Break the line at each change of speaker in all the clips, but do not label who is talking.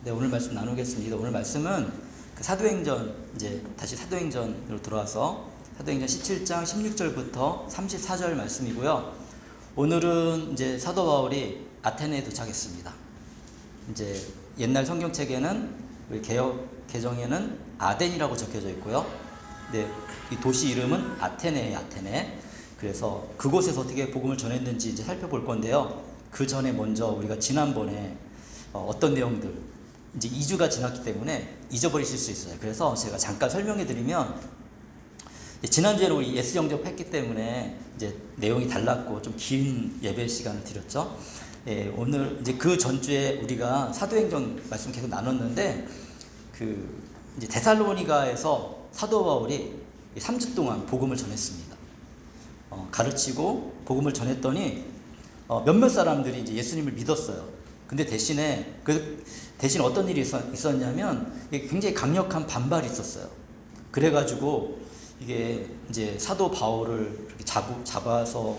네, 오늘 말씀 나누겠습니다. 오늘 말씀은 그 사도행전, 이제 다시 사도행전으로 들어와서 사도행전 17장 16절부터 34절 말씀이고요. 오늘은 이제 사도 바울이 아테네에 도착했습니다. 이제 옛날 성경책에는 우리 개역 개정에는 아덴이라고 적혀져 있고요. 네, 이 도시 이름은 아테네예요, 아테네. 그래서 그곳에서 어떻게 복음을 전했는지 이제 살펴볼 건데요. 그 전에 먼저 우리가 지난번에 어떤 내용들 이제 2주가 지났기 때문에 잊어버리실 수 있어요. 그래서 제가 잠깐 설명해 드리면, 지난주에는 우리 예수 영접했기 때문에 이제 내용이 달랐고 좀 긴 예배 시간을 드렸죠. 예, 오늘 이제 그 전주에 우리가 사도행전 말씀 계속 나눴는데, 그 이제 데살로니가에서 사도 바울이 3주 동안 복음을 전했습니다. 가르치고 복음을 전했더니 몇몇 사람들이 이제 예수님을 믿었어요. 근데 대신 어떤 일이 있었냐면 굉장히 강력한 반발이 있었어요. 그래가지고 이게 이제 사도 바울을 이렇게 잡아서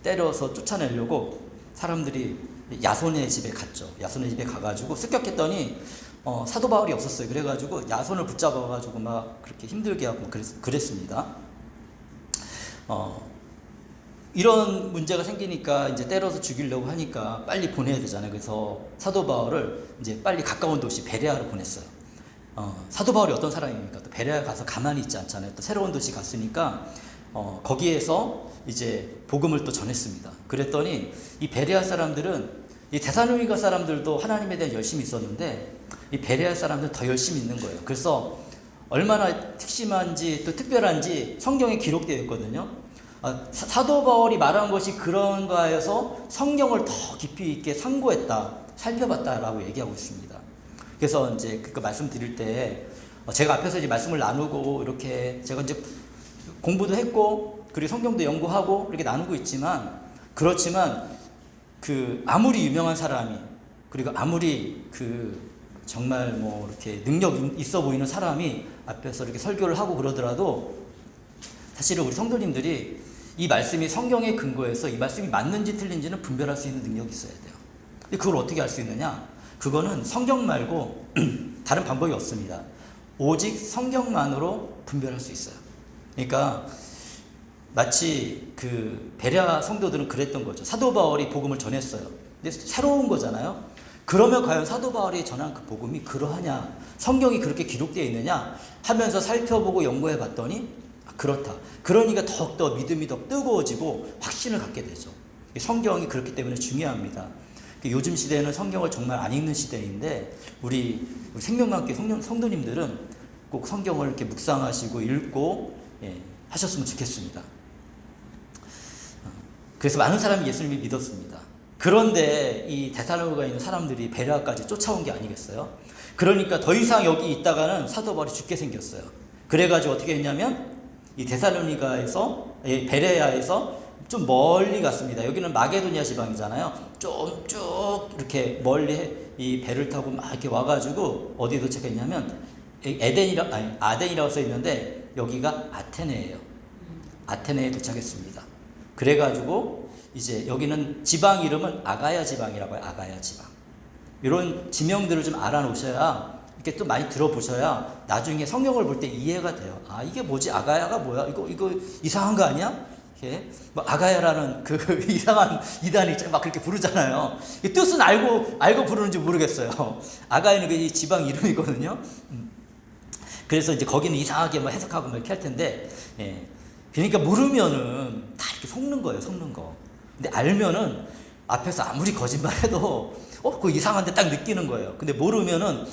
때려서 쫓아내려고 사람들이 야손의 집에 갔죠. 야손의 집에 가가지고 습격했더니 사도 바울이 없었어요. 그래가지고 야손을 붙잡아가지고 막 그렇게 힘들게 하고 그랬습니다. 이런 문제가 생기니까 이제 때려서 죽이려고 하니까 빨리 보내야 되잖아요. 그래서 사도 바울을 이제 빨리 가까운 도시 베레아로 보냈어요. 사도 바울이 어떤 사람입니까? 또 베레아 가서 가만히 있지 않잖아요. 또 새로운 도시 갔으니까 거기에서 이제 복음을 또 전했습니다. 그랬더니 이 베레아 사람들은, 이 데살로니가 사람들도 하나님에 대한 열심이 있었는데 이 베레아 사람들은 더 열심히 있는 거예요. 그래서 얼마나 특심한지 또 특별한지 성경에 기록되어 있거든요. 사도 바울이 말한 것이 그런가 해서 성경을 더 깊이 있게 상고했다, 살펴봤다라고 얘기하고 있습니다. 그래서 이제 그 말씀드릴 때 제가 앞에서 이제 말씀을 나누고 이렇게 제가 이제 공부도 했고 그리고 성경도 연구하고 이렇게 나누고 있지만, 그렇지만 그 아무리 유명한 사람이, 그리고 아무리 그 정말 뭐 이렇게 능력 있어 보이는 사람이 앞에서 이렇게 설교를 하고 그러더라도 사실은 우리 성도님들이 이 말씀이 성경에 근거해서 이 말씀이 맞는지 틀린지는 분별할 수 있는 능력이 있어야 돼요. 근데 그걸 어떻게 할 수 있느냐? 그거는 성경 말고 다른 방법이 없습니다. 오직 성경만으로 분별할 수 있어요. 그러니까 마치 그 베레아 성도들은 그랬던 거죠. 사도 바울이 복음을 전했어요. 근데 새로운 거잖아요. 그러면 과연 사도 바울이 전한 그 복음이 그러하냐? 성경이 그렇게 기록되어 있느냐? 하면서 살펴보고 연구해 봤더니 그렇다. 그러니까 더욱더 믿음이 더 뜨거워지고 확신을 갖게 되죠. 성경이 그렇기 때문에 중요합니다. 요즘 시대는 성경을 정말 안 읽는 시대인데 우리 생명감교 성도님들은 꼭 성경을 이렇게 묵상하시고 읽고 하셨으면 좋겠습니다. 그래서 많은 사람이 예수님을 믿었습니다. 그런데 이 데살로니가에 있는 사람들이 베레아까지 쫓아온 게 아니겠어요? 그러니까 더 이상 여기 있다가는 사도 바울이 죽게 생겼어요. 그래가지고 어떻게 했냐면 이 데살로니가에서, 베레아에서 좀 멀리 갔습니다. 여기는 마게도니아 지방이잖아요. 좀 쭉 이렇게 멀리 이 배를 타고 막 이렇게 와가지고 어디에 도착했냐면 아덴이라고 써 있는데 여기가 아테네예요. 아테네에 도착했습니다. 그래가지고 이제 여기는 지방 이름은 아가야 지방이라고 해요. 아가야 지방. 이런 지명들을 좀 알아놓으셔야, 이렇게 또 많이 들어보셔야 나중에 성경을 볼 때 이해가 돼요. 아, 이게 뭐지? 아가야가 뭐야? 이거 이상한 거 아니야? 이렇게 뭐 아가야라는 그 이상한 이단이 막 그렇게 부르잖아요. 뜻은 알고 부르는지 모르겠어요. 아가야는 그 지방 이름이거든요. 그래서 이제 거기는 이상하게 뭐 해석하고 뭐 이렇게 할 텐데, 그러니까 모르면은 다 이렇게 속는 거예요, 속는 거. 근데 알면은 앞에서 아무리 거짓말해도 그 이상한데 딱 느끼는 거예요. 근데 모르면은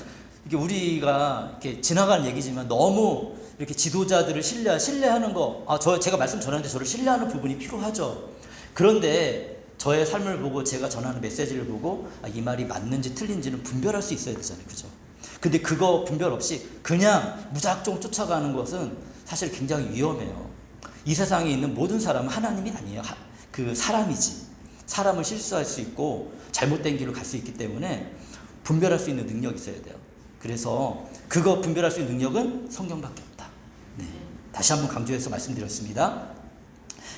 이게 우리가 이렇게 지나가는 얘기지만 너무 이렇게 지도자들을 신뢰하는 거, 제가 말씀 전하는데 저를 신뢰하는 부분이 필요하죠. 그런데 저의 삶을 보고 제가 전하는 메시지를 보고 이 말이 맞는지 틀린지는 분별할 수 있어야 되잖아요. 그죠? 근데 그거 분별 없이 그냥 무작정 쫓아가는 것은 사실 굉장히 위험해요. 이 세상에 있는 모든 사람은 하나님이 아니에요. 그 사람이지. 사람을 실수할 수 있고 잘못된 길로 갈 수 있기 때문에 분별할 수 있는 능력이 있어야 돼요. 그래서 그거 분별할 수 있는 능력은 성경밖에 없다. 네. 다시 한번 강조해서 말씀드렸습니다.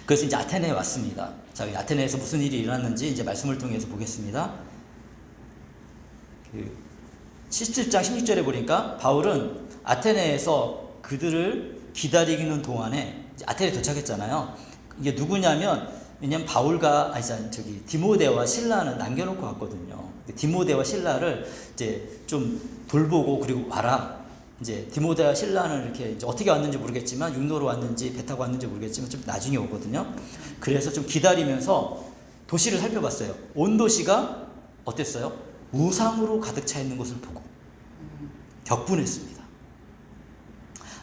그래서 이제 아테네에 왔습니다. 자, 아테네에서 무슨 일이 일어났는지 이제 말씀을 통해서 보겠습니다. 17장 16절에 보니까 바울은 아테네에서 그들을 기다리는 동안에 아테네에 도착했잖아요. 이게 누구냐면 왜냐면 바울과 디모데와 실라는 남겨놓고 왔거든요. 디모데와 실라를 이제 좀 돌보고 그리고 와라. 이제 디모데와 실라는 이렇게 이제 어떻게 왔는지 모르겠지만 육로로 왔는지 배 타고 왔는지 모르겠지만 좀 나중에 오거든요. 그래서 좀 기다리면서 도시를 살펴봤어요. 온 도시가 어땠어요? 우상으로 가득 차 있는 것을 보고 격분했습니다.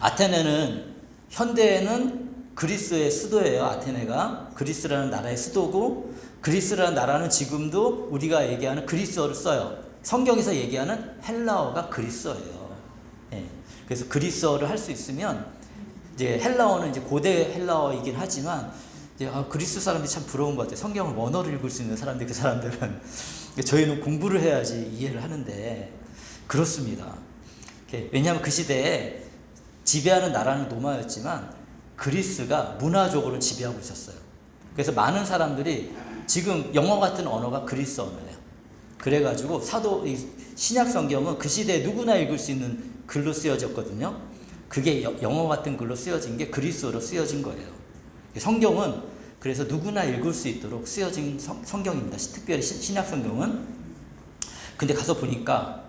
아테네는 현대에는 그리스의 수도예요. 아테네가 그리스라는 나라의 수도고 그리스라는 나라는 지금도 우리가 얘기하는 그리스어를 써요. 성경에서 얘기하는 헬라어가 그리스어예요. 예. 그래서 그리스어를 할 수 있으면 이제 헬라어는 이제 고대 헬라어이긴 하지만 이제 그리스 사람들이 참 부러운 것 같아요. 성경을 원어로 읽을 수 있는 사람들, 그 사람들은 저희는 공부를 해야지 이해를 하는데 그렇습니다. 왜냐하면 그 시대에 지배하는 나라는 로마였지만 그리스가 문화적으로 지배하고 있었어요. 그래서 많은 사람들이 지금 영어 같은 언어가 그리스 언어예요. 그래가지고 신약 성경은 그 시대에 누구나 읽을 수 있는 글로 쓰여졌거든요. 그게 영어 같은 글로 쓰여진 게 그리스어로 쓰여진 거예요. 성경은 그래서 누구나 읽을 수 있도록 쓰여진 성경입니다. 특별히 신약 성경은. 근데 가서 보니까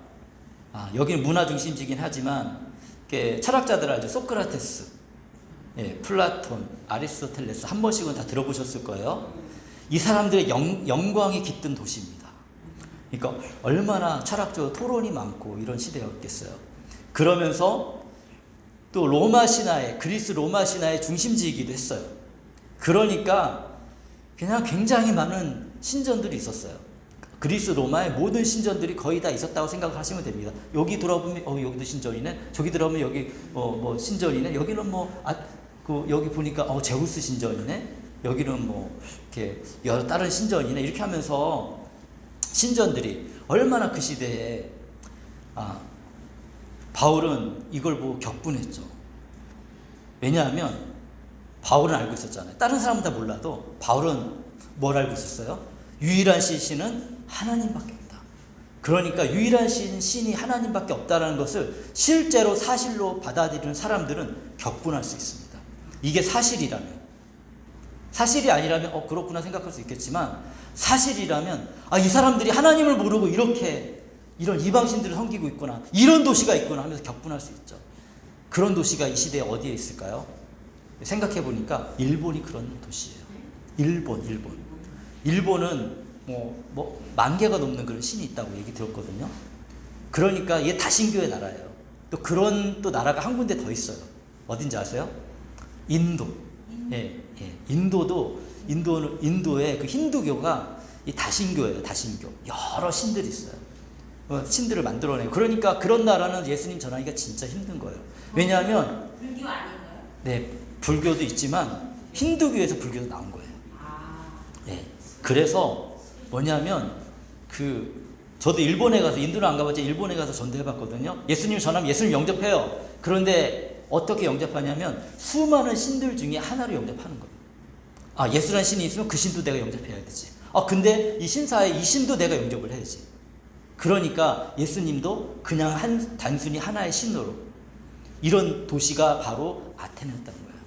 여기는 문화 중심지긴 하지만 철학자들 알죠? 소크라테스, 플라톤, 아리스토텔레스 한 번씩은 다 들어보셨을 거예요. 이 사람들의 영광이 깃든 도시입니다. 그러니까 얼마나 철학적으로 토론이 많고 이런 시대였겠어요. 그러면서 또 그리스 로마 신화의 중심지이기도 했어요. 그러니까 그냥 굉장히 많은 신전들이 있었어요. 그리스 로마의 모든 신전들이 거의 다 있었다고 생각하시면 됩니다. 여기 돌아보면 여기도 신전이네. 저기 들어가면 여기 뭐 신전이네. 여기는 여기 보니까 제우스 신전이네. 여기는 이렇게 여러 다른 신전이네. 이렇게 하면서 신전들이 얼마나 그 시대에 바울은 이걸 보고 격분했죠. 왜냐하면 바울은 알고 있었잖아요. 다른 사람은 다 몰라도 바울은 뭘 알고 있었어요? 유일한 신은 하나님밖에 없다. 그러니까 유일한 신이 하나님밖에 없다는 것을 실제로 사실로 받아들이는 사람들은 격분할 수 있습니다. 이게 사실이라면. 사실이 아니라면 그렇구나 생각할 수 있겠지만 사실이라면 이 사람들이 하나님을 모르고 이런 이방신들을 섬기고 있구나. 이런 도시가 있구나 하면서 격분할 수 있죠. 그런 도시가 이 시대에 어디에 있을까요? 생각해 보니까 일본이 그런 도시예요. 일본은 만 개가 넘는 그런 신이 있다고 얘기 들었거든요. 그러니까 이게 다신교의 나라예요. 또 그런 나라가 한 군데 더 있어요. 어딘지 아세요? 인도. 인도의 그 힌두교가 이 다신교예요. 다신교. 여러 신들이 있어요. 신들을 만들어내고. 그러니까 그런 나라는 예수님 전하기가 진짜 힘든 거예요. 왜냐하면
불교 아닌가요?
네, 불교도 있지만 힌두교에서 불교도 나온 거예요. 그래서 뭐냐면 저도 일본에 가서 인도는 안 가봤지만 일본에 가서 전도해봤거든요. 예수님 전하면 예수님 영접해요. 그런데 어떻게 영접하냐면 수많은 신들 중에 하나를 영접하는 거예요. 예수라는 신이 있으면 그 신도 내가 영접해야 되지. 근데 이 신사에 이 신도 내가 영접을 해야지. 그러니까 예수님도 그냥 단순히 하나의 신으로 이런 도시가 바로 아테네였다는 거예요.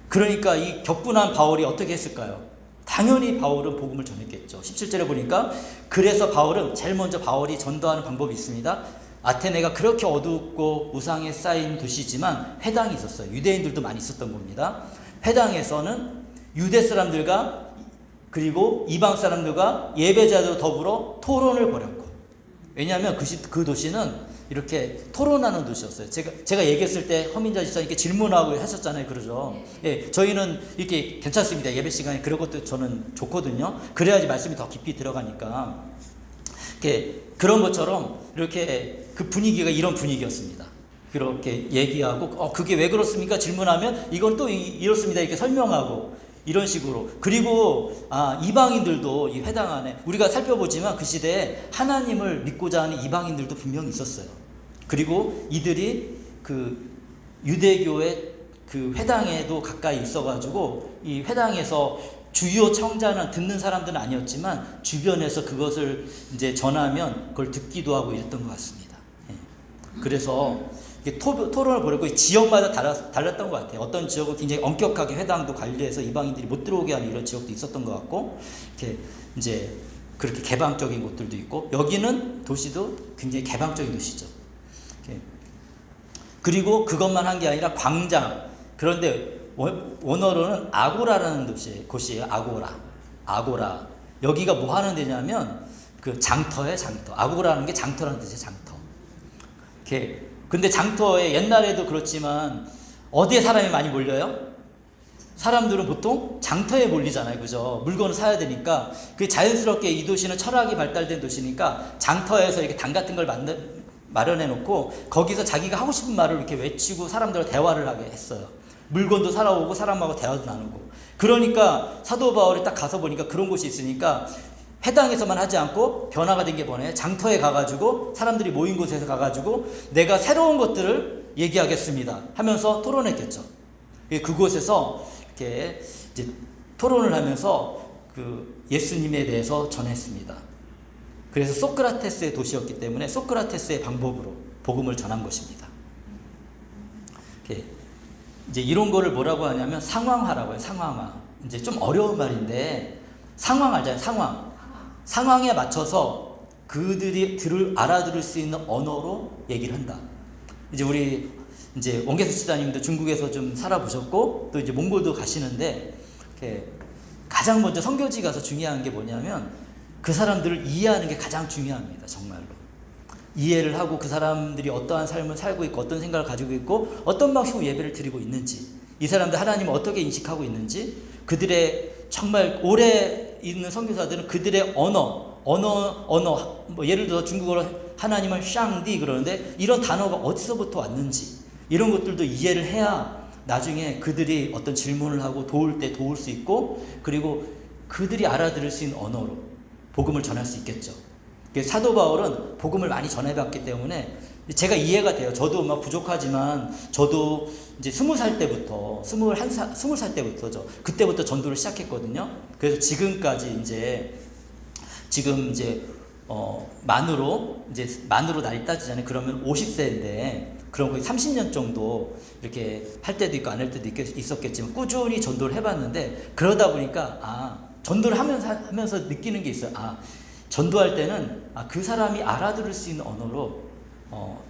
그러니까 이 격분한 바울이 어떻게 했을까요? 당연히 바울은 복음을 전했겠죠. 17절에 보니까 그래서 제일 먼저 바울이 전도하는 방법이 있습니다. 아테네가 그렇게 어둡고 우상에 쌓인 도시지만 회당이 있었어요. 유대인들도 많이 있었던 겁니다. 회당에서는 유대 사람들과 그리고 이방 사람들과 예배자들 더불어 토론을 벌였고, 왜냐하면 그 도시는 이렇게 토론하는 도시였어요. 제가 얘기했을 때 허민자 집사님께 질문하고 하셨잖아요. 그러죠. 저희는 이렇게 괜찮습니다. 예배 시간에 그런 것도 저는 좋거든요. 그래야지 말씀이 더 깊이 들어가니까. 그런 것처럼 이렇게 그 분위기가 이런 분위기였습니다. 그렇게 얘기하고 그게 왜 그렇습니까? 질문하면 이건 또 이렇습니다. 이렇게 설명하고 이런 식으로. 그리고 이방인들도 이 회당 안에 우리가 살펴보지만 그 시대에 하나님을 믿고자 하는 이방인들도 분명히 있었어요. 그리고 이들이 그 유대교의 그 회당에도 가까이 있어가지고 이 회당에서 주요 청자는 듣는 사람들은 아니었지만 주변에서 그것을 이제 전하면 그걸 듣기도 하고 이랬던 것 같습니다. 예. 그래서 토론을 벌였고 지역마다 달랐던 것 같아요. 어떤 지역은 굉장히 엄격하게 회당도 관리해서 이방인들이 못 들어오게 하는 이런 지역도 있었던 것 같고, 이렇게 이제 그렇게 개방적인 곳들도 있고, 여기는 도시도 굉장히 개방적인 도시죠. 이렇게. 그리고 그것만 한 게 아니라 광장. 그런데 원어로는 아고라라는 곳이에요. 아고라. 여기가 뭐 하는 데냐면 그 장터예요. 장터. 아고라는 게 장터라는 뜻이에요. 장터. 이렇게. 근데 장터에 옛날에도 그렇지만 어디에 사람이 많이 몰려요? 사람들은 보통 장터에 몰리잖아요. 그죠? 물건을 사야 되니까. 그 자연스럽게 이 도시는 철학이 발달된 도시니까 장터에서 이렇게 당 같은 걸 마련해 놓고 거기서 자기가 하고 싶은 말을 이렇게 외치고 사람들과 대화를 하게 했어요. 물건도 사러 오고 사람하고 대화도 나누고. 그러니까 사도 바울이 딱 가서 보니까 그런 곳이 있으니까 회당에서만 하지 않고 변화가 된 게 뭐냐? 장터에 가가지고 사람들이 모인 곳에서 가가지고 내가 새로운 것들을 얘기하겠습니다 하면서 토론했겠죠. 그곳에서 이렇게 이제 토론을 하면서 그 예수님에 대해서 전했습니다. 그래서 소크라테스의 도시였기 때문에 소크라테스의 방법으로 복음을 전한 것입니다. 이제 이런 거를 뭐라고 하냐면 상황화라고 해요. 상황화. 이제 좀 어려운 말인데 상황 알잖아요. 상황에 맞춰서 그들이 알아들을 수 있는 언어로 얘기를 한다. 이제 우리 이제 원계수 지사님도 중국에서 좀 살아보셨고 또 이제 몽골도 가시는데 이렇게 가장 먼저 선교지 가서 중요한 게 뭐냐면 그 사람들을 이해하는 게 가장 중요합니다. 정말로. 이해를 하고 그 사람들이 어떠한 삶을 살고 있고 어떤 생각을 가지고 있고 어떤 방식으로 예배를 드리고 있는지, 이 사람들 하나님을 어떻게 인식하고 있는지, 그들의 정말 오래 있는 선교사들은 그들의 언어 뭐 예를 들어 중국어로 하나님을 샹디 그러는데 이런 단어가 어디서부터 왔는지 이런 것들도 이해를 해야 나중에 그들이 어떤 질문을 하고 도울 때 도울 수 있고, 그리고 그들이 알아들을 수 있는 언어로 복음을 전할 수 있겠죠. 사도 바울은 복음을 많이 전해봤기 때문에 제가 이해가 돼요. 저도 막 부족하지만 저도 이제 20살 때부터 20살 때부터죠. 그때부터 전도를 시작했거든요. 그래서 지금까지 지금 만으로 나이 따지잖아요. 그러면 50세인데 그럼 거의 30년 정도 이렇게 할 때도 있고 안 할 때도 있었겠지만 꾸준히 전도를 해봤는데, 그러다 보니까 전도를 하면서 느끼는 게 있어요. 전도할 때는 그 사람이 알아들을 수 있는 언어로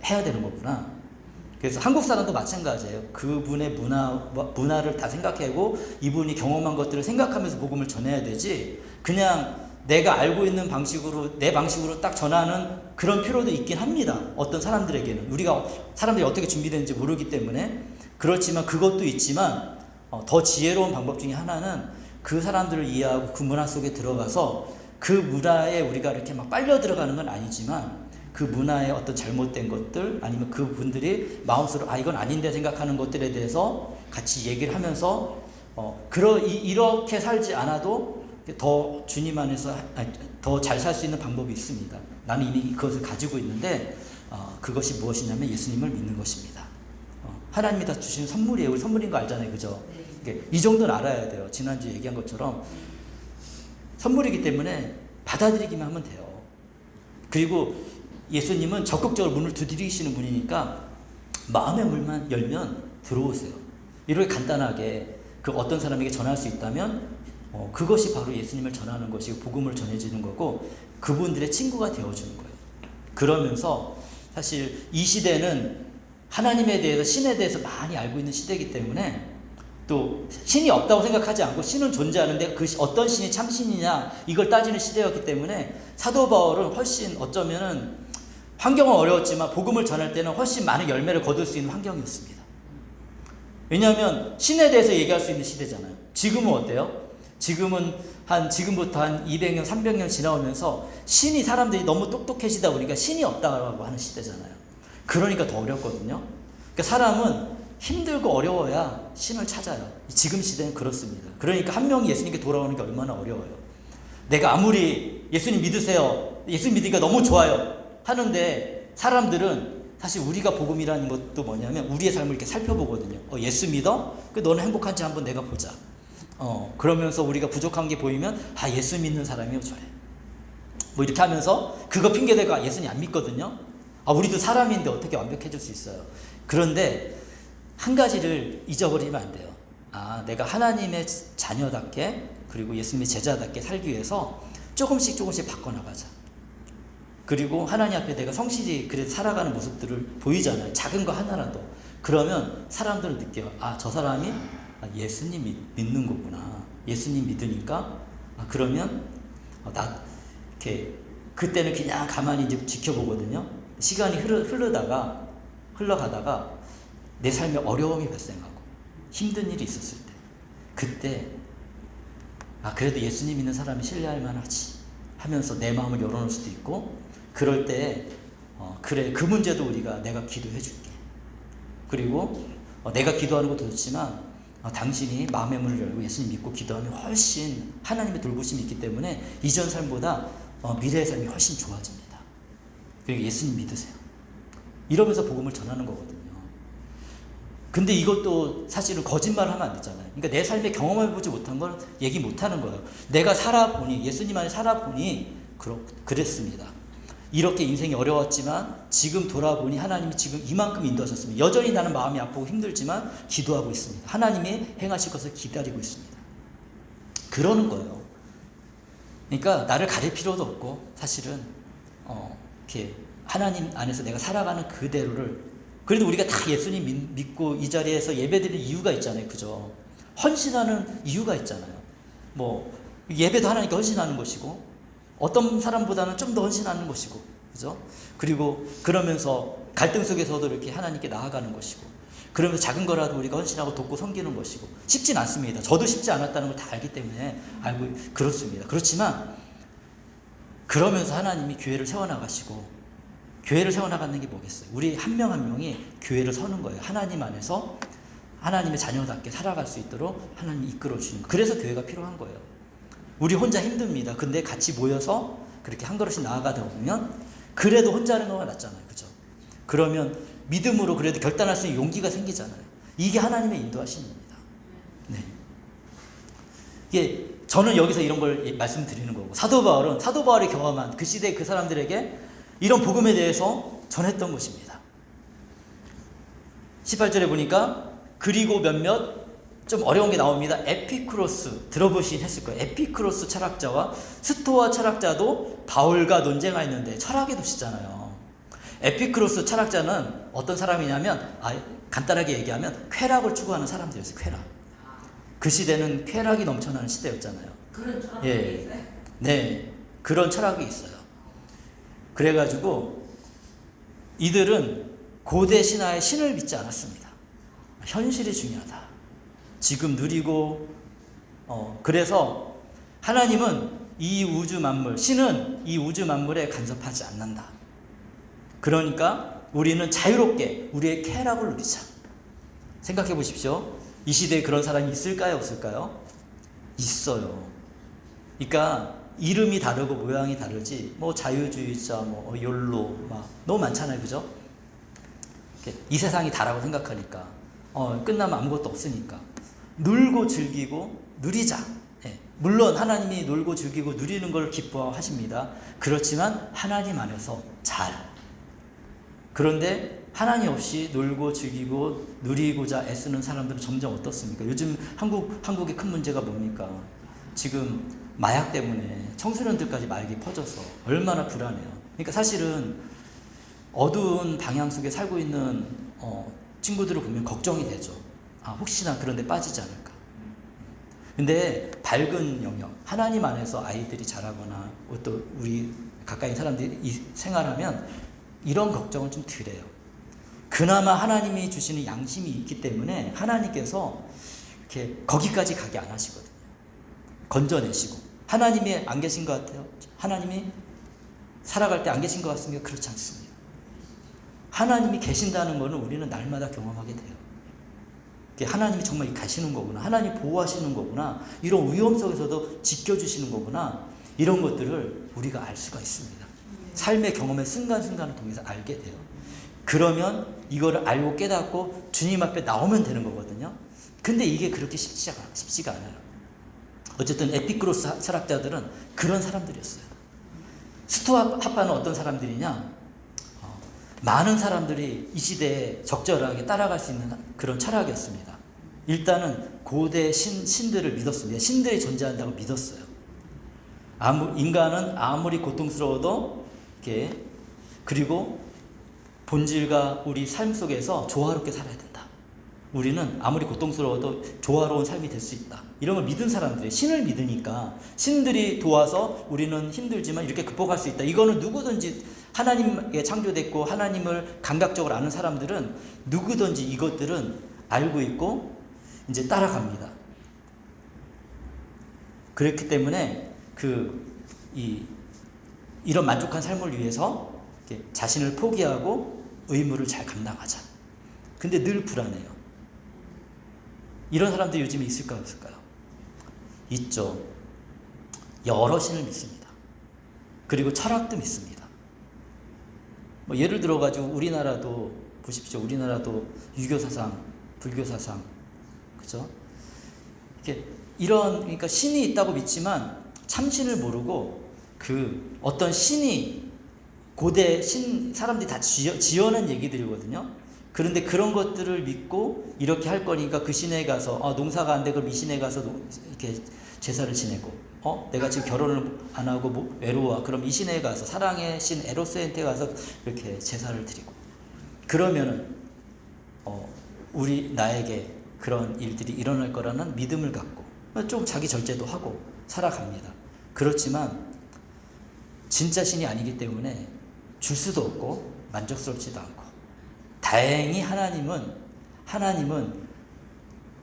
해야 되는 거구나. 그래서 한국 사람도 마찬가지예요. 그분의 문화를 다 생각하고 이분이 경험한 것들을 생각하면서 복음을 전해야 되지, 그냥 내가 알고 있는 방식으로 내 방식으로 딱 전하는 그런 필요도 있긴 합니다. 어떤 사람들에게는 우리가 사람들이 어떻게 준비되는지 모르기 때문에. 그렇지만 그것도 있지만 더 지혜로운 방법 중에 하나는 그 사람들을 이해하고 그 문화 속에 들어가서 그 문화에 우리가 이렇게 막 빨려 들어가는 건 아니지만 그 문화의 어떤 잘못된 것들 아니면 그분들이 마음속으로 이건 아닌데 생각하는 것들에 대해서 같이 얘기를 하면서 이렇게 살지 않아도 더 주님 안에서 더 잘 살 수 있는 방법이 있습니다. 나는 이미 그것을 가지고 있는데 그것이 무엇이냐면 예수님을 믿는 것입니다. 하나님이 다 주신 선물이에요. 우리 선물인 거 알잖아요. 그죠? 이 정도는 알아야 돼요. 지난주에 얘기한 것처럼 선물이기 때문에 받아들이기만 하면 돼요. 그리고 예수님은 적극적으로 문을 두드리시는 분이니까 마음의 문만 열면 들어오세요. 이렇게 간단하게 그 어떤 사람에게 전할 수 있다면 그것이 바로 예수님을 전하는 것이고 복음을 전해주는 거고 그분들의 친구가 되어주는 거예요. 그러면서 사실 이 시대는 하나님에 대해서 신에 대해서 많이 알고 있는 시대이기 때문에 또 신이 없다고 생각하지 않고 신은 존재하는데 그 어떤 신이 참신이냐 이걸 따지는 시대였기 때문에 사도 바울은 훨씬 어쩌면은 환경은 어려웠지만 복음을 전할 때는 훨씬 많은 열매를 거둘 수 있는 환경이었습니다. 왜냐하면 신에 대해서 얘기할 수 있는 시대잖아요. 지금은 어때요? 지금부터 한 200년, 300년 지나오면서 신이 사람들이 너무 똑똑해지다 보니까 신이 없다고 하는 시대잖아요. 그러니까 더 어렵거든요. 그러니까 사람은 힘들고 어려워야 신을 찾아요. 지금 시대는 그렇습니다. 그러니까 한 명이 예수님께 돌아오는 게 얼마나 어려워요. 내가 아무리 예수님 믿으세요, 예수님 믿으니까 너무 좋아요 하는데 사람들은 사실 우리가 복음이라는 것도 뭐냐면 우리의 삶을 이렇게 살펴보거든요. 예수 믿어? 너는 행복한지 한번 내가 보자. 그러면서 우리가 부족한 게 보이면 예수 믿는 사람이 저래. 뭐 이렇게 하면서 그거 핑계대고 예수님 안 믿거든요. 우리도 사람인데 어떻게 완벽해질 수 있어요. 그런데 한 가지를 잊어버리면 안 돼요. 내가 하나님의 자녀답게 그리고 예수님의 제자답게 살기 위해서 조금씩 바꿔나가자. 그리고 하나님 앞에 내가 성실히 그래도 살아가는 모습들을 보이잖아요. 작은 거 하나라도. 그러면 사람들은 느껴요. 저 사람이 예수님 믿는 거구나. 예수님 믿으니까 그러면 나 이렇게 그때는 그냥 가만히 이제 지켜보거든요. 시간이 흘러가다가 내 삶에 어려움이 발생하고 힘든 일이 있었을 때 그때 그래도 예수님 믿는 사람이 신뢰할 만하지 하면서 내 마음을 열어놓을 수도 있고 그럴 때 그래 그 문제도 내가 기도해 줄게. 그리고 내가 기도하는 것도 좋지만 당신이 마음의 문을 열고 예수님 믿고 기도하면 훨씬 하나님의 돌보심이 있기 때문에 이전 삶보다 미래의 삶이 훨씬 좋아집니다. 그리고 예수님 믿으세요. 이러면서 복음을 전하는 거거든요. 근데 이것도 사실은 거짓말을 하면 안 되잖아요. 그러니까 내 삶에 경험해보지 못한 걸 얘기 못하는 거예요. 내가 살아보니 예수님 안에 살아보니 그랬습니다. 이렇게 인생이 어려웠지만 지금 돌아보니 하나님이 지금 이만큼 인도하셨습니다. 여전히 나는 마음이 아프고 힘들지만 기도하고 있습니다. 하나님이 행하실 것을 기다리고 있습니다. 그러는 거예요. 그러니까 나를 가릴 필요도 없고 사실은 이렇게 하나님 안에서 내가 살아가는 그대로를 그래도 우리가 다 예수님 믿고 이 자리에서 예배드리는 이유가 있잖아요. 그죠? 헌신하는 이유가 있잖아요. 뭐 예배도 하나님께 헌신하는 것이고 어떤 사람보다는 좀 더 헌신하는 것이고 그죠? 그리고 그러면서 갈등 속에서도 이렇게 하나님께 나아가는 것이고 그러면서 작은 거라도 우리가 헌신하고 돕고 섬기는 것이고 쉽진 않습니다. 저도 쉽지 않았다는 걸 다 알기 때문에 알고 그렇습니다. 그렇지만 그러면서 하나님이 교회를 세워나가시고 교회를 세워나가는 게 뭐겠어요? 우리 한 명 한 명이 교회를 서는 거예요. 하나님 안에서 하나님의 자녀답게 살아갈 수 있도록 하나님이 이끌어 주시는 거예요. 그래서 교회가 필요한 거예요. 우리 혼자 힘듭니다. 근데 같이 모여서 그렇게 한 걸음씩 나아가다 보면 그래도 혼자 하는 거가 낫잖아요. 그죠? 그러면 믿음으로 그래도 결단할 수 있는 용기가 생기잖아요. 이게 하나님의 인도하심입니다. 네. 이게 저는 여기서 이런 걸 말씀드리는 거고 사도 바울이 경험한 그 시대 그 사람들에게 이런 복음에 대해서 전했던 것입니다. 18절에 보니까 그리고 몇몇 좀 어려운 게 나옵니다. 에피쿠로스 들어보시긴 했을 거예요. 에피쿠로스 철학자와 스토아 철학자도 바울과 논쟁하였는데 철학의 도시잖아요. 에피쿠로스 철학자는 어떤 사람이냐면 간단하게 얘기하면 쾌락을 추구하는 사람들이었어요. 쾌락. 그 시대는 쾌락이 넘쳐나는 시대였잖아요.
그런 철학이 있어요?
네, 그런 철학이 있어요. 그래가지고 이들은 고대 신화의 신을 믿지 않았습니다. 현실이 중요하다. 지금 누리고 그래서 하나님은 이 우주 만물, 신은 이 우주 만물에 간섭하지 않는다. 그러니까 우리는 자유롭게 우리의 쾌락을 누리자. 생각해 보십시오. 이 시대에 그런 사람이 있을까요? 없을까요? 있어요. 그러니까 이름이 다르고 모양이 다르지 뭐 자유주의자, 뭐 욜로 막 너무 많잖아요. 그죠? 이 세상이 다라고 생각하니까 끝나면 아무것도 없으니까 놀고 즐기고 누리자. 물론 하나님이 놀고 즐기고 누리는 걸 기뻐하십니다. 그렇지만 하나님 안에서 잘. 그런데 하나님 없이 놀고 즐기고 누리고자 애쓰는 사람들은 점점 어떻습니까? 요즘 한국의 큰 문제가 뭡니까? 지금 마약 때문에 청소년들까지 마약이 퍼져서 얼마나 불안해요. 그러니까 사실은 어두운 방향 속에 살고 있는 친구들을 보면 걱정이 되죠. 혹시나 그런 데 빠지지 않을까. 근데 밝은 영역, 하나님 안에서 아이들이 자라거나 또 우리 가까이 사람들이 생활하면 이런 걱정은 좀 덜해요. 그나마 하나님이 주시는 양심이 있기 때문에 하나님께서 이렇게 거기까지 가게 안 하시거든요. 건져내시고. 하나님이 안 계신 것 같아요? 하나님이 살아갈 때 안 계신 것 같습니까? 그렇지 않습니다. 하나님이 계신다는 것은 우리는 날마다 경험하게 돼요. 하나님이 정말 가시는 거구나. 하나님이 보호하시는 거구나. 이런 위험 속에서도 지켜주시는 거구나. 이런 것들을 우리가 알 수가 있습니다. 삶의 경험의 순간순간을 통해서 알게 돼요. 그러면 이거를 알고 깨닫고 주님 앞에 나오면 되는 거거든요. 근데 이게 그렇게 쉽지가 않아요. 어쨌든 에피쿠로스 철학자들은 그런 사람들이었어요. 스토아파는 어떤 사람들이냐? 많은 사람들이 이 시대에 적절하게 따라갈 수 있는 그런 철학이었습니다. 일단은 고대 신들을 믿었습니다. 신들이 존재한다고 믿었어요. 인간은 아무리 고통스러워도 이렇게, 그리고 본질과 우리 삶 속에서 조화롭게 살아야 된다. 우리는 아무리 고통스러워도 조화로운 삶이 될 수 있다. 이런 걸 믿은 사람들이, 신을 믿으니까 신들이 도와서 우리는 힘들지만 이렇게 극복할 수 있다. 이거는 누구든지, 하나님에 창조됐고 하나님을 감각적으로 아는 사람들은 누구든지 이것들은 알고 있고 이제 따라갑니다. 그렇기 때문에 이런 만족한 삶을 위해서 자신을 포기하고 의무를 잘 감당하자. 근데 늘 불안해요. 이런 사람들이 요즘에 있을까요, 없을까요? 있죠. 여러 신을 믿습니다. 그리고 철학도 믿습니다. 뭐 예를 들어가지고 우리나라도 보십시오. 우리나라도 유교 사상, 불교 사상, 그죠? 그러니까 신이 있다고 믿지만 참신을 모르고 어떤 신이 고대 사람들이 다 지어낸 얘기들이거든요. 그런데 그런 것들을 믿고 이렇게 할 거니까 그 신에 가서 농사가 안 되고 이 신에 가서 이렇게 제사를 지내고 내가 지금 결혼을 안 하고 외로워. 그럼 이 신에 가서 사랑의 신 에로스한테 가서 이렇게 제사를 드리고 그러면은 나에게 그런 일들이 일어날 거라는 믿음을 갖고 좀 자기 절제도 하고 살아갑니다. 그렇지만 진짜 신이 아니기 때문에 줄 수도 없고 만족스럽지도 않고, 다행히 하나님은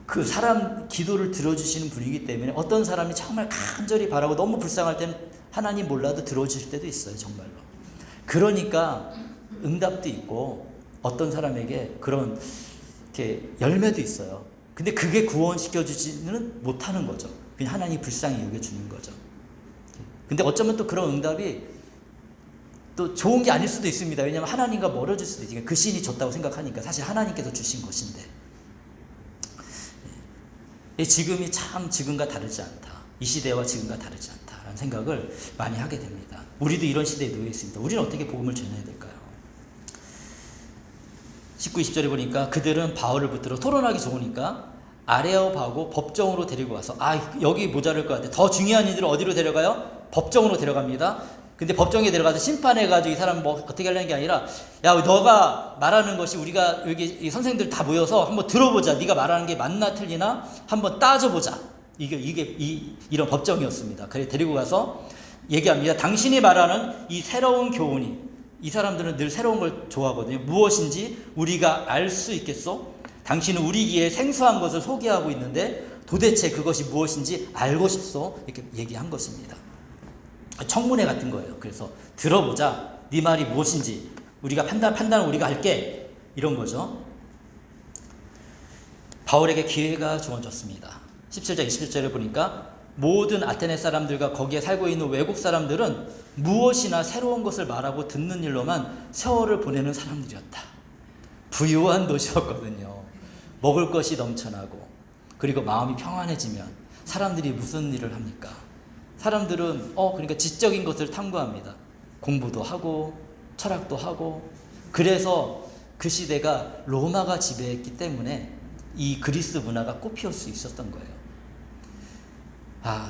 그 사람 기도를 들어주시는 분이기 때문에 어떤 사람이 정말 간절히 바라고 너무 불쌍할 때는 하나님 몰라도 들어주실 때도 있어요, 정말로. 그러니까 응답도 있고 어떤 사람에게 그런 이렇게 열매도 있어요. 근데 그게 구원시켜주지는 못하는 거죠. 그냥 하나님이 불쌍히 여겨주는 거죠. 근데 어쩌면 또 그런 응답이 또 좋은 게 아닐 수도 있습니다. 왜냐하면 하나님과 멀어질 수도 있으니까, 그 신이 줬다고 생각하니까 사실 하나님께서 주신 것인데, 지금이 참 지금과 다르지 않다. 이 시대와 지금과 다르지 않다라는 생각을 많이 하게 됩니다. 우리도 이런 시대에 놓여 있습니다. 우리는 어떻게 복음을 전해야 될까요? 19, 20절에 보니까 그들은 바울을 붙들어 토론하기 좋으니까 아레오바고 법정으로 데리고 와서, 여기 모자랄 것 같아. 더 중요한 이들을 어디로 데려가요? 법정으로 데려갑니다. 근데 법정에 데려가서 심판해가지고 이 사람 어떻게 하려는 게 아니라, 야, 너가 말하는 것이 우리가 여기 이 선생들 다 모여서 한번 들어보자. 네가 말하는 게 맞나 틀리나 한번 따져보자. 이런 법정이었습니다. 그래 데리고 가서 얘기합니다. 당신이 말하는 이 새로운 교훈이, 이 사람들은 늘 새로운 걸 좋아하거든요. 무엇인지 우리가 알 수 있겠소? 당신은 우리 귀에 생소한 것을 소개하고 있는데 도대체 그것이 무엇인지 알고 싶소? 이렇게 얘기한 것입니다. 청문회 같은 거예요. 그래서 들어보자. 네 말이 무엇인지 우리가 판단을 우리가 할게. 이런 거죠. 바울에게 기회가 주어졌습니다. 17절 21절에 보니까 모든 아테네 사람들과 거기에 살고 있는 외국 사람들은 무엇이나 새로운 것을 말하고 듣는 일로만 세월을 보내는 사람들이었다. 부유한 도시였거든요. 먹을 것이 넘쳐나고, 그리고 마음이 평안해지면 사람들이 무슨 일을 합니까? 사람들은 그러니까 지적인 것을 탐구합니다. 공부도 하고 철학도 하고. 그래서 그 시대가 로마가 지배했기 때문에 이 그리스 문화가 꽃피울 수 있었던 거예요.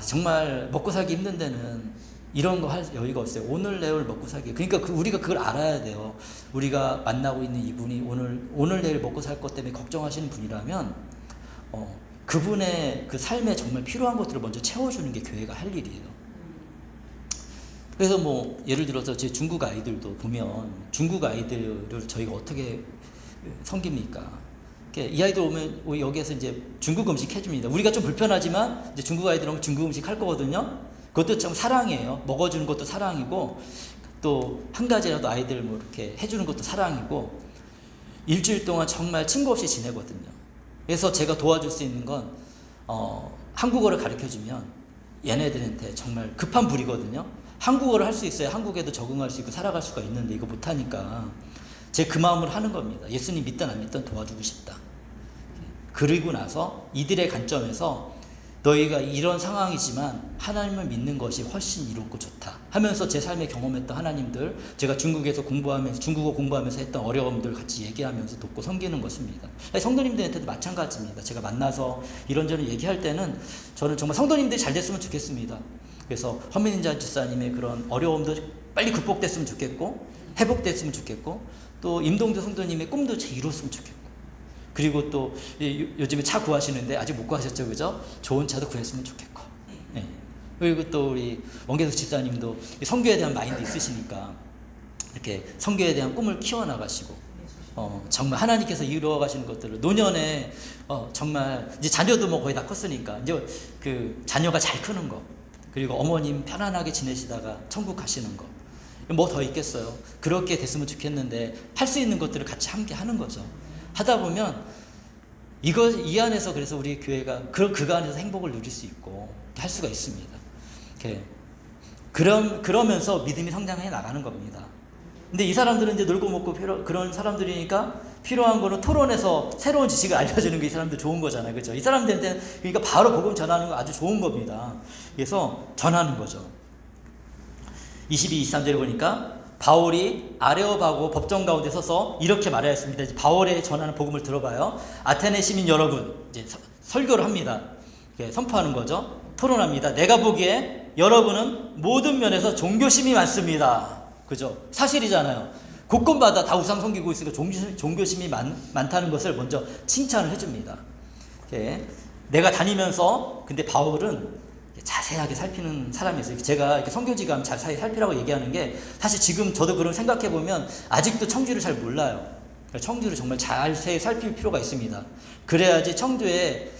정말 먹고 살기 힘든 데는 이런 거 할 여유가 없어요. 오늘 내일 먹고 살기. 그러니까 우리가 그걸 알아야 돼요. 우리가 만나고 있는 이분이 오늘 내일 먹고 살 것 때문에 걱정하시는 분이라면 그분의 그 삶에 정말 필요한 것들을 먼저 채워주는 게 교회가 할 일이에요. 그래서 예를 들어서 제 중국 아이들도 보면, 중국 아이들을 저희가 어떻게 섬깁니까? 이 아이들 오면 여기에서 이제 중국 음식 해줍니다. 우리가 좀 불편하지만 이제 중국 아이들 오면 중국 음식 할 거거든요. 그것도 참 사랑이에요. 먹어주는 것도 사랑이고, 또 한 가지라도 아이들 이렇게 해주는 것도 사랑이고, 일주일 동안 정말 친구 없이 지내거든요. 그래서 제가 도와줄 수 있는 건 한국어를 가르쳐주면 얘네들한테 정말 급한 불이거든요. 한국어를 할 수 있어야 한국에도 적응할 수 있고 살아갈 수가 있는데 이거 못하니까 제 그 마음을 하는 겁니다. 예수님 믿든 안 믿든 도와주고 싶다. 그리고 나서 이들의 관점에서 너희가 이런 상황이지만 하나님을 믿는 것이 훨씬 이롭고 좋다 하면서 제 삶에 경험했던 하나님들, 제가 중국에서 중국어 공부하면서 했던 어려움들 같이 얘기하면서 돕고 섬기는 것입니다. 성도님들한테도 마찬가지입니다. 제가 만나서 이런저런 얘기할 때는 저는 정말 성도님들이 잘 됐으면 좋겠습니다. 그래서 헌민인자 집사님의 그런 어려움도 빨리 극복됐으면 좋겠고, 회복됐으면 좋겠고, 또 임동주 성도님의 꿈도 이뤘으면 좋겠고, 그리고 또 요즘에 차 구하시는데 아직 못 구하셨죠, 그죠? 좋은 차도 구했으면 좋겠고, 네. 그리고 또 우리 원계석 집사님도 선교에 대한 마인드 있으시니까 이렇게 선교에 대한 꿈을 키워나가시고, 정말 하나님께서 이루어 가시는 것들을 노년에 정말 이제 자녀도 뭐 거의 다 컸으니까 이제 그 자녀가 잘 크는 거, 그리고 어머님 편안하게 지내시다가 천국 가시는 거, 뭐 더 있겠어요. 그렇게 됐으면 좋겠는데 할 수 있는 것들을 같이 함께 하는 거죠. 하다 보면 이 안에서 그래서 우리 교회가 그 안에서 행복을 누릴 수 있고 할 수가 있습니다. 그러면서 믿음이 성장해 나가는 겁니다. 근데 이 사람들은 이제 놀고 먹고 그런 사람들이니까 필요한 거는 토론해서 새로운 지식을 알려주는 게 이 사람들 좋은 거잖아요. 그렇죠? 이 사람들한테 그러니까 바로 복음 전하는 거 아주 좋은 겁니다. 그래서 전하는 거죠. 22, 23절에 보니까 바울이 아레오바고 법정 가운데 서서 이렇게 말하였습니다. 이제 바울의 전하는 복음을 들어봐요. 아테네 시민 여러분, 이제 설교를 합니다. 선포하는 거죠. 토론합니다. 내가 보기에 여러분은 모든 면에서 종교심이 많습니다. 그죠? 사실이잖아요. 곳곳마다 다 우상 섬기고 있으니까 종교심이 많다는 것을 먼저 칭찬을 해줍니다. 내가 다니면서, 근데 바울은 자세하게 살피는 사람이었어요. 제가 이렇게 선교지 가면 자세히 살피라고 얘기하는 게, 사실 지금 저도 그런 생각해보면 아직도 청주를 잘 몰라요. 청주를 정말 자세히 살필 필요가 있습니다. 그래야지 청주에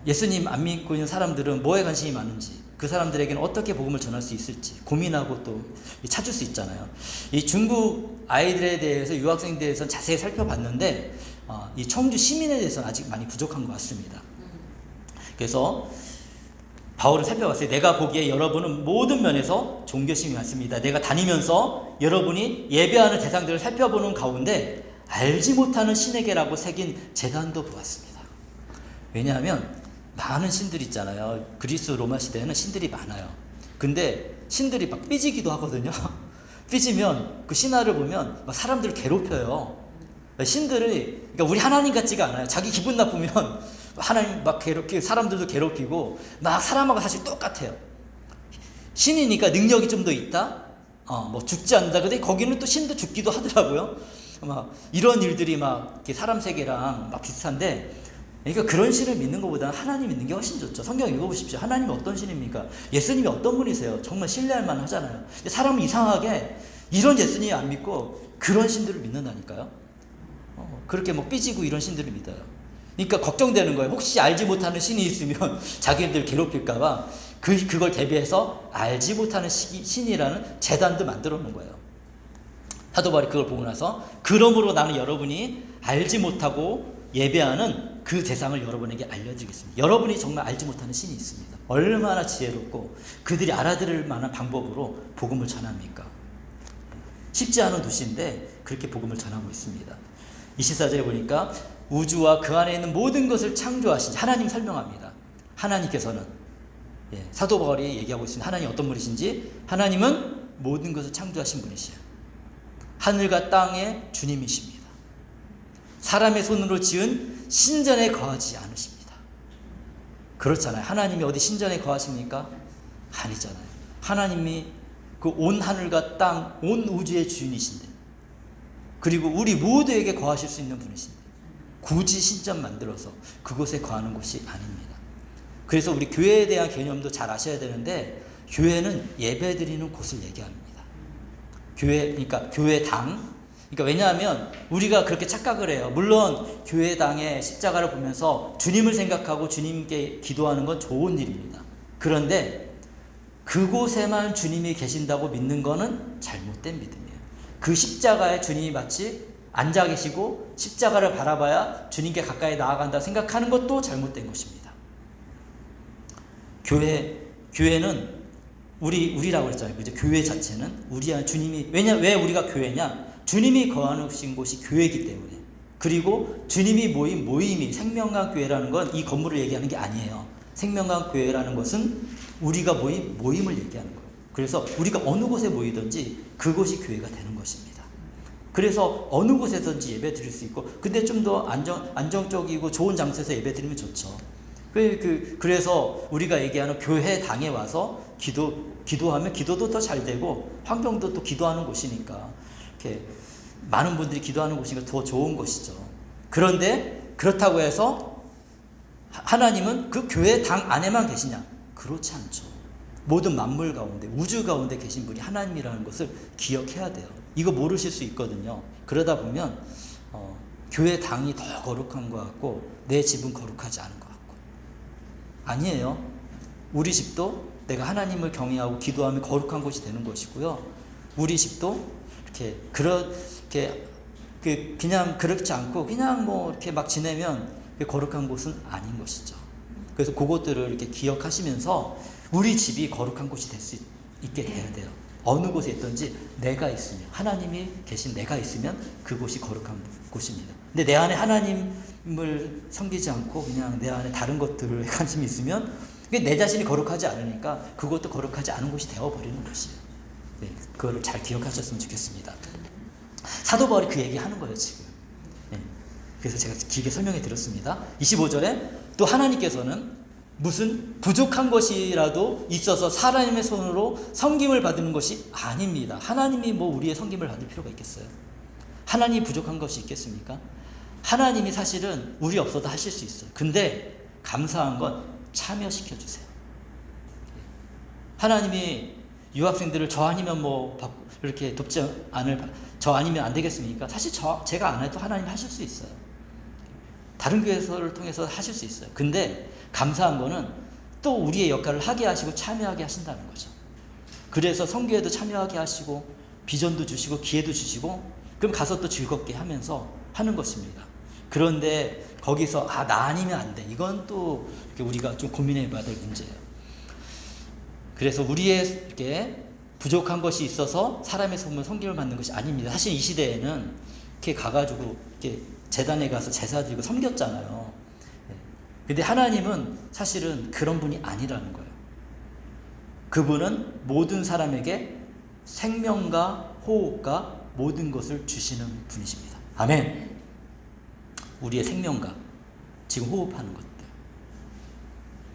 예수님 안 믿고 있는 사람들은 뭐에 관심이 많은지, 그 사람들에게는 어떻게 복음을 전할 수 있을지 고민하고 또 찾을 수 있잖아요. 이 중국 아이들에 대해서, 유학생에 대해서는 자세히 살펴봤는데 이 청주 시민에 대해서는 아직 많이 부족한 것 같습니다. 그래서 바울은 살펴봤어요. 내가 보기에 여러분은 모든 면에서 종교심이 많습니다. 내가 다니면서 여러분이 예배하는 대상들을 살펴보는 가운데 알지 못하는 신에게라고 새긴 제단도 보았습니다. 왜냐하면 많은 신들이 있잖아요. 그리스 로마 시대에는 신들이 많아요. 근데 신들이 막 삐지기도 하거든요. 삐지면 그 신화를 보면 막 사람들을 괴롭혀요. 신들이, 그러니까 우리 하나님 같지가 않아요. 자기 기분 나쁘면 하나님 막 사람들도 괴롭히고 막 사람하고 사실 똑같아요. 신이니까 능력이 좀 더 있다. 뭐 죽지 않는다. 근데 거기는 또 신도 죽기도 하더라고요. 막 이런 일들이 막 이렇게 사람 세계랑 막 비슷한데, 그러니까 그런 신을 믿는 것보다는 하나님 믿는 게 훨씬 좋죠. 성경 읽어보십시오. 하나님이 어떤 신입니까? 예수님이 어떤 분이세요? 정말 신뢰할 만하잖아요. 근데 사람은 이상하게 이런 예수님 안 믿고 그런 신들을 믿는다니까요. 그렇게 뭐 삐지고 이런 신들을 믿어요. 그러니까 걱정되는 거예요. 혹시 알지 못하는 신이 있으면 자기들 괴롭힐까봐 그걸 대비해서 알지 못하는 신이라는 재단도 만들어 놓은 거예요. 사도 바울이 그걸 보고 나서, 그러므로 나는 여러분이 알지 못하고 예배하는 그 대상을 여러분에게 알려드리겠습니다. 여러분이 정말 알지 못하는 신이 있습니다. 얼마나 지혜롭고 그들이 알아들을 만한 방법으로 복음을 전합니까? 쉽지 않은 도시인데 그렇게 복음을 전하고 있습니다. 24절에 보니까 우주와 그 안에 있는 모든 것을 창조하신 하나님 설명합니다. 하나님께서는, 사도 바울이 얘기하고 있습니다. 하나님 어떤 분이신지. 하나님은 모든 것을 창조하신 분이시에요. 하늘과 땅의 주님이십니다. 사람의 손으로 지은 신전에 거하지 않으십니다. 그렇잖아요. 하나님이 어디 신전에 거하십니까? 아니잖아요. 하나님이 그 온 하늘과 땅, 온 우주의 주인이신데, 그리고 우리 모두에게 거하실 수 있는 분이신데 굳이 신전 만들어서 그곳에 거하는 곳이 아닙니다. 그래서 우리 교회에 대한 개념도 잘 아셔야 되는데, 교회는 예배드리는 곳을 얘기합니다. 그러니까 교회당. 그러니까 왜냐하면 우리가 그렇게 착각을 해요. 물론 교회당의 십자가를 보면서 주님을 생각하고 주님께 기도하는 건 좋은 일입니다. 그런데 그곳에만 주님이 계신다고 믿는 거는 잘못된 믿음이에요. 그 십자가에 주님이 마치 앉아 계시고 십자가를 바라봐야 주님께 가까이 나아간다 생각하는 것도 잘못된 것입니다. 교회는 우리라고 그랬잖아요. 그죠? 교회 자체는 우리 안에 주님이, 왜 우리가 교회냐? 주님이 거하는 곳이 교회이기 때문에. 그리고 주님이 모인 모임이 생명강 교회라는 건 이 건물을 얘기하는 게 아니에요. 생명강 교회라는 것은 우리가 모임을 얘기하는 거예요. 그래서 우리가 어느 곳에 모이든지 그곳이 교회가 되는 것입니다. 그래서 어느 곳에든지 예배 드릴 수 있고, 근데 좀 더 안정적이고 좋은 장소에서 예배 드리면 좋죠. 그래서 우리가 얘기하는 교회 당에 와서 기도하면 기도도 더 잘 되고, 환경도 또 기도하는 곳이니까, 이렇게 많은 분들이 기도하는 곳이니까 더 좋은 곳이죠. 그런데 그렇다고 해서 하나님은 그 교회 당 안에만 계시냐? 그렇지 않죠. 모든 만물 가운데, 우주 가운데 계신 분이 하나님이라는 것을 기억해야 돼요. 이거 모르실 수 있거든요. 그러다 보면 교회 당이 더 거룩한 것 같고 내 집은 거룩하지 않은 것 같고. 아니에요. 우리 집도 내가 하나님을 경외하고 기도하면 거룩한 곳이 되는 것이고요. 우리 집도 그렇게 그냥 그렇지 않고 그냥 뭐 이렇게 막 지내면 거룩한 곳은 아닌 것이죠. 그래서 그것들을 이렇게 기억하시면서 우리 집이 거룩한 곳이 될 수 있게 해야 돼요. 어느 곳에 있든지 내가 있으면, 하나님이 계신 내가 있으면 그곳이 거룩한 곳입니다. 근데 내 안에 하나님을 섬기지 않고 그냥 내 안에 다른 것들에 관심이 있으면 내 자신이 거룩하지 않으니까 그것도 거룩하지 않은 곳이 되어버리는 것이에요. 네, 그거를 잘 기억하셨으면 좋겠습니다. 사도 바울이 그 얘기하는 거예요 지금. 네, 그래서 제가 길게 설명해 드렸습니다. 25절에 또 하나님께서는 무슨 부족한 것이라도 있어서 사람의 손으로 섬김을 받는 것이 아닙니다. 하나님이 뭐 우리의 섬김을 받을 필요가 있겠어요? 하나님이 부족한 것이 있겠습니까? 하나님이 사실은 우리 없어도 하실 수 있어요. 근데 감사한 건 참여시켜 주세요. 하나님이 유학생들을 저 아니면 뭐 이렇게 돕지 않을, 저 아니면 안 되겠습니까? 사실 제가 안 해도 하나님 하실 수 있어요. 다른 교회를 통해서 하실 수 있어요. 근데 감사한 거는 또 우리의 역할을 하게 하시고 참여하게 하신다는 거죠. 그래서 선교에도 참여하게 하시고 비전도 주시고 기회도 주시고, 그럼 가서 또 즐겁게 하면서 하는 것입니다. 그런데 거기서 나 아니면 안 돼, 이건 또 우리가 좀 고민해 봐야 될 문제예요. 그래서 우리에게 부족한 것이 있어서 사람의 손으로 섬김을 받는 것이 아닙니다. 사실 이 시대에는 이렇게 가가지고 이렇게 재단에 가서 제사 드리고 섬겼잖아요. 근데 하나님은 사실은 그런 분이 아니라는 거예요. 그분은 모든 사람에게 생명과 호흡과 모든 것을 주시는 분이십니다. 아멘. 우리의 생명과 지금 호흡하는 것들,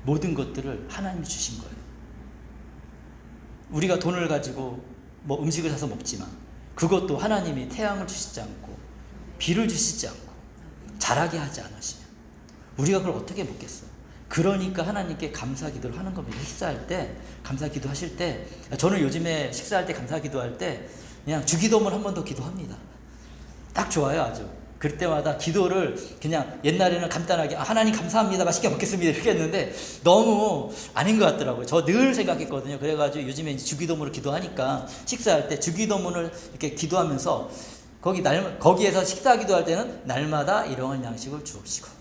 모든 것들을 하나님이 주신 거예요. 우리가 돈을 가지고 뭐 음식을 사서 먹지만 그것도 하나님이 태양을 주시지 않고 비를 주시지 않고 자라게 하지 않으시면 우리가 그걸 어떻게 먹겠어요? 그러니까 하나님께 감사 기도를 하는 겁니다. 식사할 때, 감사 기도 하실 때, 저는 요즘에 식사할 때, 감사 기도할 때 그냥 주기도문 한 번 더 기도합니다. 딱 좋아요, 아주. 그럴 때마다 기도를 그냥 옛날에는 간단하게 하나님 감사합니다, 맛있게 먹겠습니다 이렇게 했는데 너무 아닌 것 같더라고요. 저 늘 생각했거든요. 그래가지고 요즘에 이제 주기도문을 기도하니까 식사할 때 주기도문을 이렇게 기도하면서 거기에서 식사 기도할 때는 날마다 일용할 양식을 주옵시고,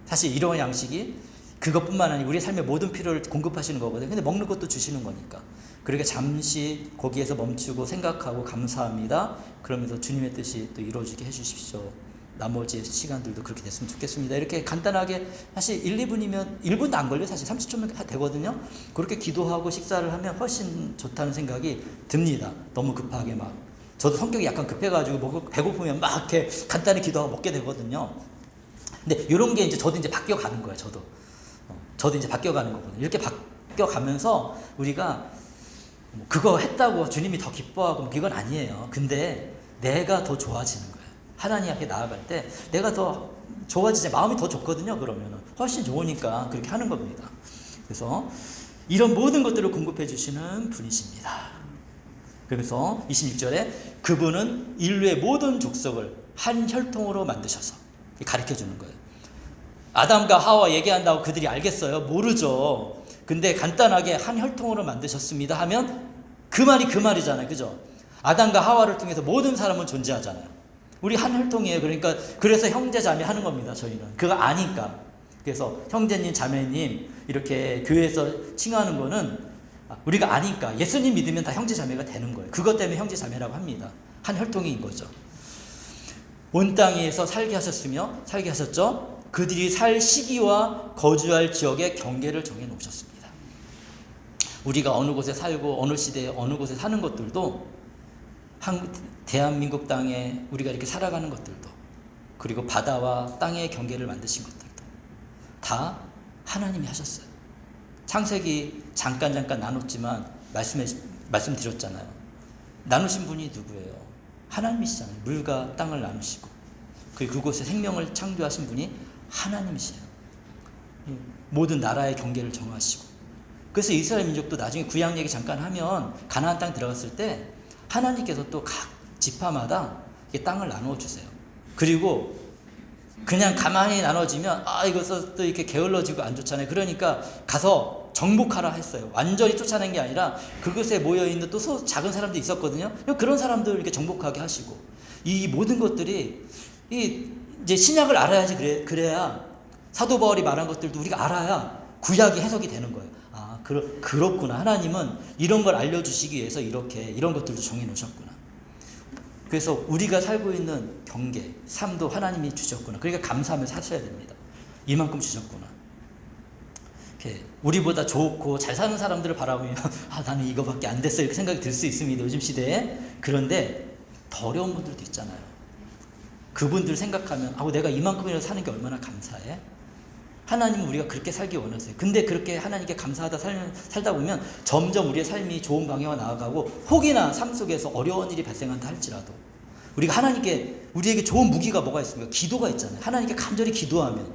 사실 일용할 양식이 그것뿐만 아니라 우리의 삶의 모든 필요를 공급하시는 거거든요. 근데 먹는 것도 주시는 거니까. 그러니까 잠시 거기에서 멈추고 생각하고 감사합니다. 그러면서 주님의 뜻이 또 이루어지게 해주십시오. 나머지 시간들도 그렇게 됐으면 좋겠습니다. 이렇게 간단하게 사실 1-2분이면 1분도 안 걸려요. 사실 30초면 되거든요. 그렇게 기도하고 식사를 하면 훨씬 좋다는 생각이 듭니다. 너무 급하게 막. 저도 성격이 약간 급해가지고 배고프면 막 이렇게 간단히 기도하고 먹게 되거든요. 근데 이런 게 이제 저도 이제 바뀌어가는 거예요. 저도 이제 바뀌어가는 거거든요. 이렇게 바뀌어가면서 우리가 그거 했다고 주님이 더 기뻐하고 그건 아니에요. 근데 내가 더 좋아지는 거예요. 하나님 앞에 나아갈 때 내가 더 좋아지지, 마음이 더 좋거든요. 그러면은 훨씬 좋으니까 그렇게 하는 겁니다. 그래서 이런 모든 것들을 공급해 주시는 분이십니다. 그래서 26절에 그분은 인류의 모든 족속을 한 혈통으로 만드셔서 가르쳐 주는 거예요. 아담과 하와 얘기한다고 그들이 알겠어요? 모르죠. 근데 간단하게 한 혈통으로 만드셨습니다 하면 그 말이 그 말이잖아요. 그죠? 아담과 하와를 통해서 모든 사람은 존재하잖아요. 우리 한 혈통이에요. 그러니까 그래서 형제 자매 하는 겁니다. 저희는 그거 아니까. 그래서 형제님 자매님 이렇게 교회에서 칭하는 거는 우리가 아니까. 예수님 믿으면 다 형제 자매가 되는 거예요. 그것 때문에 형제 자매라고 합니다. 한 혈통인 거죠. 온 땅에서 살게 하셨으며 살게 하셨죠. 그들이 살 시기와 거주할 지역의 경계를 정해 놓으셨습니다. 우리가 어느 곳에 살고 어느 시대에 어느 곳에 사는 것들도 대한민국 땅에 우리가 이렇게 살아가는 것들도, 그리고 바다와 땅의 경계를 만드신 것들도 다 하나님이 하셨어요. 창세기 잠깐 나눴지만 말씀드렸잖아요. 나누신 분이 누구예요? 하나님이시잖아요. 물과 땅을 나누시고 그리고 그곳에 생명을 창조하신 분이 하나님이세요. 모든 나라의 경계를 정하시고. 그래서 이스라엘 민족도 나중에 구약 얘기 잠깐 하면 가나안 땅 들어갔을 때 하나님께서 또 각 지파마다 땅을 나누어 주세요. 그리고 그냥 가만히 나눠지면 이것도 또 이렇게 게을러지고 안 좋잖아요. 그러니까 가서 정복하라 했어요. 완전히 쫓아낸 게 아니라 그곳에 모여있는 또 작은 사람들이 있었거든요. 그런 사람들을 이렇게 정복하게 하시고, 이 모든 것들이 이제 신약을 알아야지 그래야 사도 바울이 말한 것들도 우리가 알아야 구약이 해석이 되는 거예요. 그렇구나. 하나님은 이런 걸 알려주시기 위해서 이런 것들도 정해놓으셨구나. 그래서 우리가 살고 있는 경계, 삶도 하나님이 주셨구나. 그러니까 감사하며 사셔야 됩니다. 이만큼 주셨구나. 우리보다 좋고 잘 사는 사람들을 바라보면 나는 이거밖에 안 됐어, 이렇게 생각이 들 수 있습니다. 요즘 시대에. 그런데 더 어려운 분들도 있잖아요. 그분들 생각하면 내가 이만큼이라도 사는 게 얼마나 감사해. 하나님은 우리가 그렇게 살기 원하세요. 근데 그렇게 하나님께 감사하다 살다 보면 점점 우리의 삶이 좋은 방향으로 나아가고, 혹이나 삶 속에서 어려운 일이 발생한다 할지라도 우리가 하나님께, 우리에게 좋은 무기가 뭐가 있습니까? 기도가 있잖아요. 하나님께 간절히 기도하면,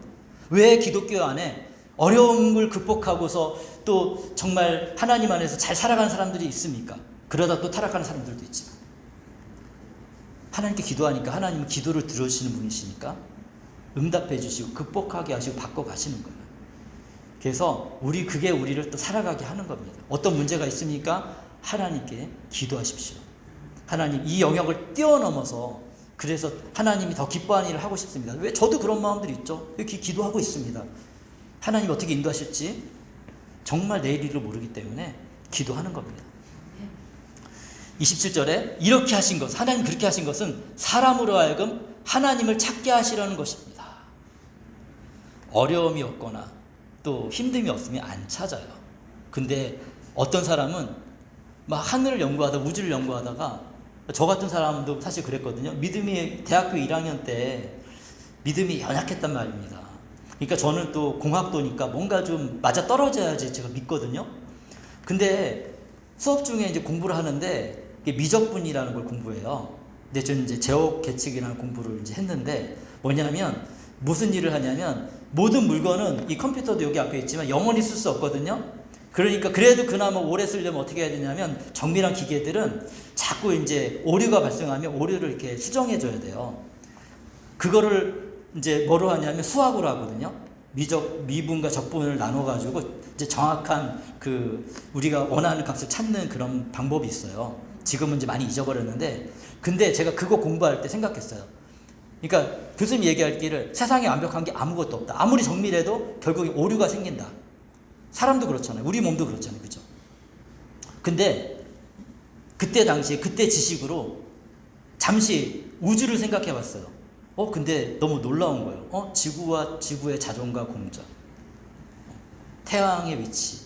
왜 기독교 안에 어려운 걸 극복하고서 또 정말 하나님 안에서 잘 살아가는 사람들이 있습니까? 그러다 또 타락하는 사람들도 있지만, 하나님께 기도하니까 하나님은 기도를 들으시는 분이시니까 응답해 주시고 극복하게 하시고 바꿔가시는 거예요. 그래서 그게 우리를 또 살아가게 하는 겁니다. 어떤 문제가 있습니까? 하나님께 기도하십시오. 하나님, 이 영역을 뛰어넘어서, 그래서 하나님이 더 기뻐하는 일을 하고 싶습니다. 왜? 저도 그런 마음들이 있죠. 이렇게 기도하고 있습니다. 하나님이 어떻게 인도하실지 정말 내일 일을 모르기 때문에 기도하는 겁니다. 27절에 이렇게 하신 것, 하나님 그렇게 하신 것은 사람으로 하여금 하나님을 찾게 하시려는 것입니다. 어려움이 없거나 또 힘듦이 없으면 안 찾아요. 근데 어떤 사람은 막 하늘을 연구하다가, 우주를 연구하다가, 저 같은 사람도 사실 그랬거든요. 대학교 1학년 때 믿음이 연약했단 말입니다. 그러니까 저는 또 공학도니까 뭔가 좀 맞아 떨어져야지 제가 믿거든요. 근데 수업 중에 이제 공부를 하는데 미적분이라는 걸 공부해요. 근데 저는 이제 제곱 계측이라는 공부를 이제 했는데, 뭐냐면 무슨 일을 하냐면, 모든 물건은, 이 컴퓨터도 여기 앞에 있지만 영원히 쓸 수 없거든요. 그러니까 그래도 그나마 오래 쓰려면 어떻게 해야 되냐면, 정밀한 기계들은 자꾸 이제 오류가 발생하면 오류를 이렇게 수정해 줘야 돼요. 그거를 이제 뭐로 하냐면 수학으로 하거든요. 미분과 적분을 나눠 가지고 이제 정확한 우리가 원하는 값을 찾는 그런 방법이 있어요. 지금은 이제 많이 잊어버렸는데, 근데 제가 그거 공부할 때 생각했어요. 그러니까 교수님 얘기하기를 세상에 완벽한 게 아무것도 없다. 아무리 정밀해도 결국에 오류가 생긴다. 사람도 그렇잖아요. 우리 몸도 그렇잖아요. 그죠? 근데 그때 당시에, 그때 지식으로 잠시 우주를 생각해 봤어요. 근데 너무 놀라운 거예요. 지구와 지구의 자전과 공전, 태양의 위치,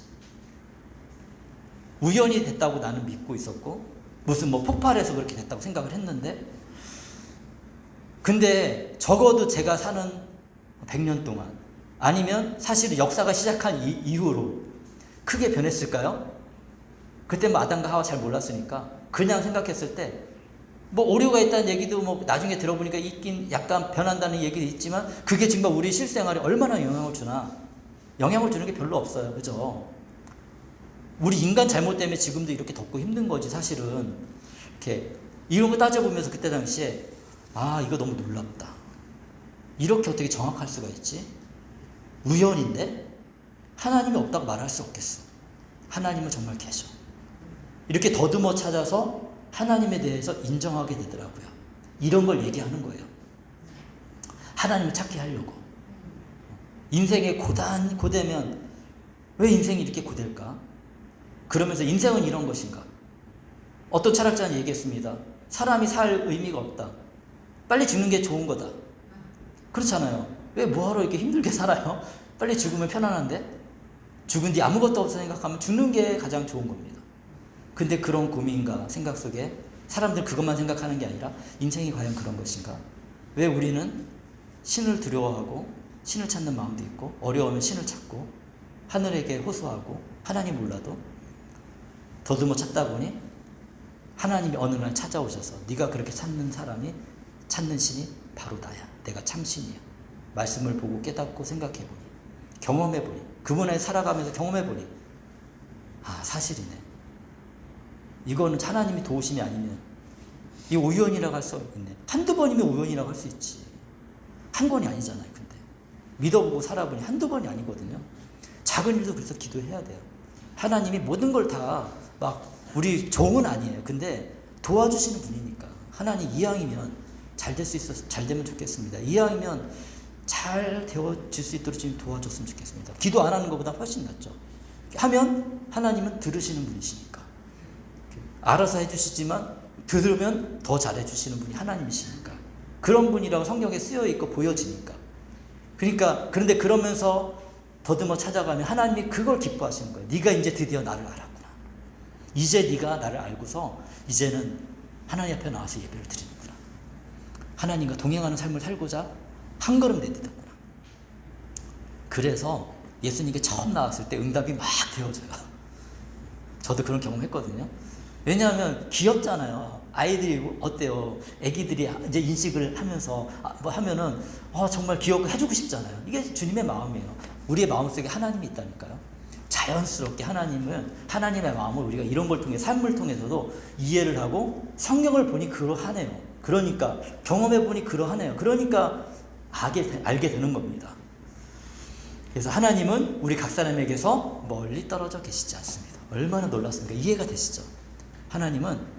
우연히 됐다고 나는 믿고 있었고, 무슨 폭발해서 그렇게 됐다고 생각을 했는데, 근데 적어도 제가 사는 100년 동안, 아니면 사실은 역사가 시작한 이후로 크게 변했을까요? 그때 아담과 하와 잘 몰랐으니까 그냥 생각했을 때 오류가 있다는 얘기도 나중에 들어보니까 있긴, 약간 변한다는 얘기도 있지만, 그게 정말 우리 실생활에 얼마나 영향을 주나? 영향을 주는 게 별로 없어요. 그죠? 우리 인간 잘못 때문에 지금도 이렇게 덥고 힘든 거지, 사실은. 이렇게 이런 거 따져보면서 그때 당시에 이거 너무 놀랍다. 이렇게 어떻게 정확할 수가 있지? 우연인데? 하나님이 없다고 말할 수 없겠어. 하나님은 정말 계셔. 이렇게 더듬어 찾아서 하나님에 대해서 인정하게 되더라고요. 이런 걸 얘기하는 거예요. 하나님을 찾게 하려고. 인생에 고되면 왜 인생이 이렇게 고될까? 그러면서 인생은 이런 것인가? 어떤 철학자는 얘기했습니다. 사람이 살 의미가 없다. 빨리 죽는 게 좋은 거다. 그렇잖아요. 왜 뭐하러 이렇게 힘들게 살아요? 빨리 죽으면 편안한데? 죽은 뒤 아무것도 없어 생각하면 죽는 게 가장 좋은 겁니다. 근데 그런 고민과 생각 속에 사람들 그것만 생각하는 게 아니라 인생이 과연 그런 것인가? 왜 우리는 신을 두려워하고 신을 찾는 마음도 있고 어려우면 신을 찾고 하늘에게 호소하고 하나님 몰라도 더듬어 찾다 보니 하나님이 어느 날 찾아오셔서 네가 그렇게 찾는 사람이 찾는 신이 바로 나야. 내가 참신이야. 말씀을 보고 깨닫고 생각해보니 경험해보니 그분에 살아가면서 경험해보니 아 사실이네. 이거는 하나님이 도우심이 아니면 이 우연이라고 할 수 있네. 한두 번이면 우연이라고 할 수 있지. 한 번이 아니잖아요. 근데 믿어보고 살아보니 한두 번이 아니거든요. 작은 일도 그래서 기도해야 돼요. 하나님이 모든 걸 다 막 우리 종은 아니에요. 근데 도와주시는 분이니까 하나님 이왕이면 잘 될 수 있어서 잘 되면 좋겠습니다. 이왕이면 잘 되어질 수 있도록 지금 도와줬으면 좋겠습니다. 기도 안 하는 것보다 훨씬 낫죠. 하면 하나님은 들으시는 분이시니까 알아서 해주시지만 들으면 더 잘해주시는 분이 하나님이시니까 그런 분이라고 성경에 쓰여있고 보여지니까 그러니까 그런데 그러면서 더듬어 찾아가면 하나님이 그걸 기뻐하시는 거예요. 네가 이제 드디어 나를 알았구나. 이제 네가 나를 알고서 이제는 하나님 앞에 나와서 예배를 드리는구나. 하나님과 동행하는 삶을 살고자 한 걸음 내딛었구나. 그래서 예수님께 처음 나왔을 때 응답이 막 되어져요. 저도 그런 경험했거든요. 왜냐하면 귀엽잖아요. 아이들이 어때요? 애기들이 이제 인식을 하면서 뭐 하면은 정말 귀엽고 해주고 싶잖아요. 이게 주님의 마음이에요. 우리의 마음속에 하나님이 있다니까요. 자연스럽게 하나님의 마음을 우리가 이런 걸 통해 삶을 통해서도 이해를 하고 성경을 보니 그러하네요. 그러니까 경험해 보니 그러하네요. 그러니까 알게 되는 겁니다. 그래서 하나님은 우리 각 사람에게서 멀리 떨어져 계시지 않습니다. 얼마나 놀랐습니까? 이해가 되시죠? 하나님은